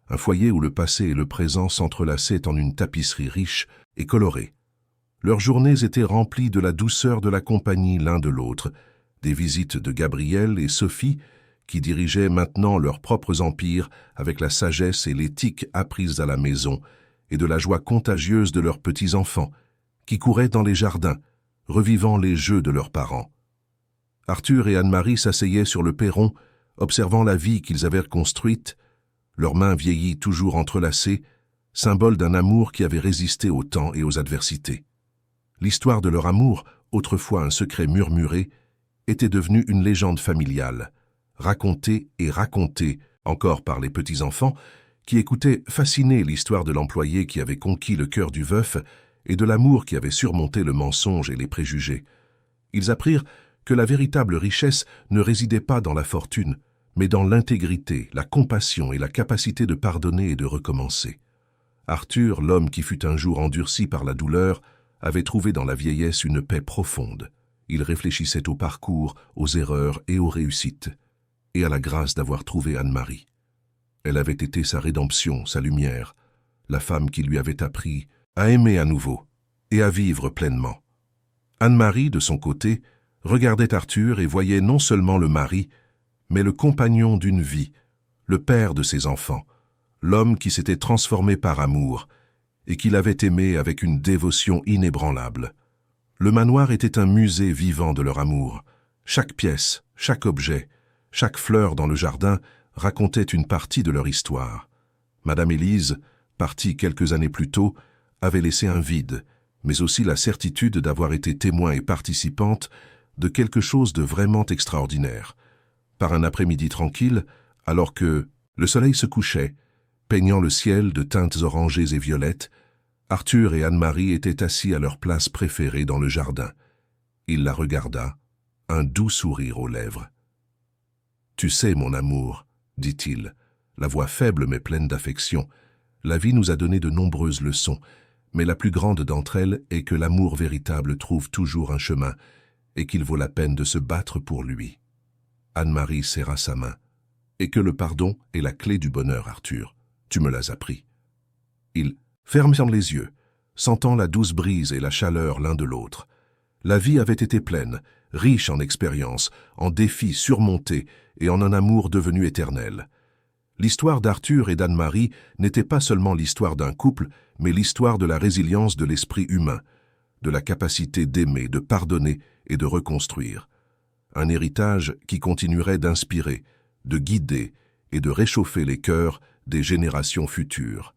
un foyer où le passé et le présent s'entrelaçaient en une tapisserie riche et colorée. Leurs journées étaient remplies de la douceur de la compagnie l'un de l'autre, des visites de Gabriel et Sophie, qui dirigeaient maintenant leurs propres empires avec la sagesse et l'éthique apprises à la maison, et de la joie contagieuse de leurs petits-enfants, qui couraient dans les jardins, revivant les jeux de leurs parents. Arthur et Anne-Marie s'asseyaient sur le perron, observant la vie qu'ils avaient construite, leurs mains vieillies toujours entrelacées, symbole d'un amour qui avait résisté au temps et aux adversités. L'histoire de leur amour, autrefois un secret murmuré, était devenue une légende familiale, racontée et racontée encore par les petits-enfants, qui écoutaient fascinés l'histoire de l'employé qui avait conquis le cœur du veuf et de l'amour qui avait surmonté le mensonge et les préjugés. Ils apprirent que la véritable richesse ne résidait pas dans la fortune, mais dans l'intégrité, la compassion et la capacité de pardonner et de recommencer. Arthur, l'homme qui fut un jour endurci par la douleur, avait trouvé dans la vieillesse une paix profonde. Il réfléchissait au parcours, aux erreurs et aux réussites, et à la grâce d'avoir trouvé Anne-Marie. Elle avait été sa rédemption, sa lumière, la femme qui lui avait appris à aimer à nouveau et à vivre pleinement. Anne-Marie, de son côté, regardait Arthur et voyait non seulement le mari, mais le compagnon d'une vie, le père de ses enfants, l'homme qui s'était transformé par amour et qui l'avait aimé avec une dévotion inébranlable. Le manoir était un musée vivant de leur amour. Chaque pièce, chaque objet, chaque fleur dans le jardin racontait une partie de leur histoire. Madame Élise, partie quelques années plus tôt, avait laissé un vide, mais aussi la certitude d'avoir été témoin et participante de quelque chose de vraiment extraordinaire. Par un après-midi tranquille, alors que le soleil se couchait, peignant le ciel de teintes orangées et violettes, Arthur et Anne-Marie étaient assis à leur place préférée dans le jardin. Il la regarda, un doux sourire aux lèvres. « Tu sais, mon amour, » dit-il, la voix faible mais pleine d'affection, « la vie nous a donné de nombreuses leçons, mais la plus grande d'entre elles est que l'amour véritable trouve toujours un chemin et qu'il vaut la peine de se battre pour lui. » Anne-Marie serra sa main. « Et que le pardon est la clé du bonheur, Arthur. » Tu me l'as appris. » Ils ferment les yeux, sentant la douce brise et la chaleur l'un de l'autre. La vie avait été pleine, riche en expériences, en défis surmontés et en un amour devenu éternel. L'histoire d'Arthur et d'Anne-Marie n'était pas seulement l'histoire d'un couple, mais l'histoire de la résilience de l'esprit humain, de la capacité d'aimer, de pardonner et de reconstruire. Un héritage qui continuerait d'inspirer, de guider et de réchauffer les cœurs des générations futures.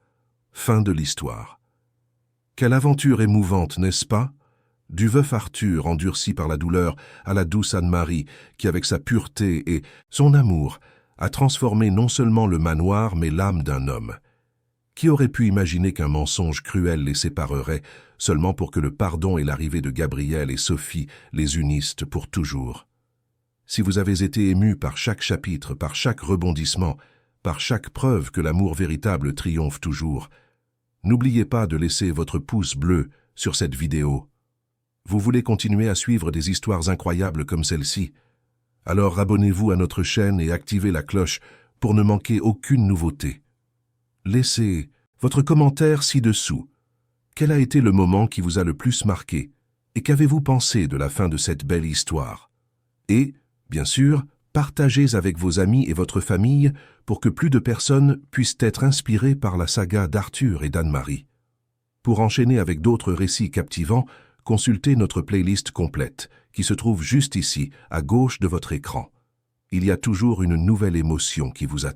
Fin de l'histoire. Quelle aventure émouvante, n'est-ce pas? Du veuf Arthur endurci par la douleur à la douce Anne-Marie qui, avec sa pureté et son amour, a transformé non seulement le manoir mais l'âme d'un homme. Qui aurait pu imaginer qu'un mensonge cruel les séparerait seulement pour que le pardon et l'arrivée de Gabriel et Sophie les unissent pour toujours? Si vous avez été ému par chaque chapitre, par chaque rebondissement, par chaque preuve que l'amour véritable triomphe toujours, n'oubliez pas de laisser votre pouce bleu sur cette vidéo. Vous voulez continuer à suivre des histoires incroyables comme celle-ci? Alors abonnez-vous à notre chaîne et activez la cloche pour ne manquer aucune nouveauté. Laissez votre commentaire ci-dessous. Quel a été le moment qui vous a le plus marqué? Et qu'avez-vous pensé de la fin de cette belle histoire? Et, bien sûr, partagez avec vos amis et votre famille pour que plus de personnes puissent être inspirées par la saga d'Arthur et d'Anne-Marie. Pour enchaîner avec d'autres récits captivants, consultez notre playlist complète, qui se trouve juste ici, à gauche de votre écran. Il y a toujours une nouvelle émotion qui vous attend.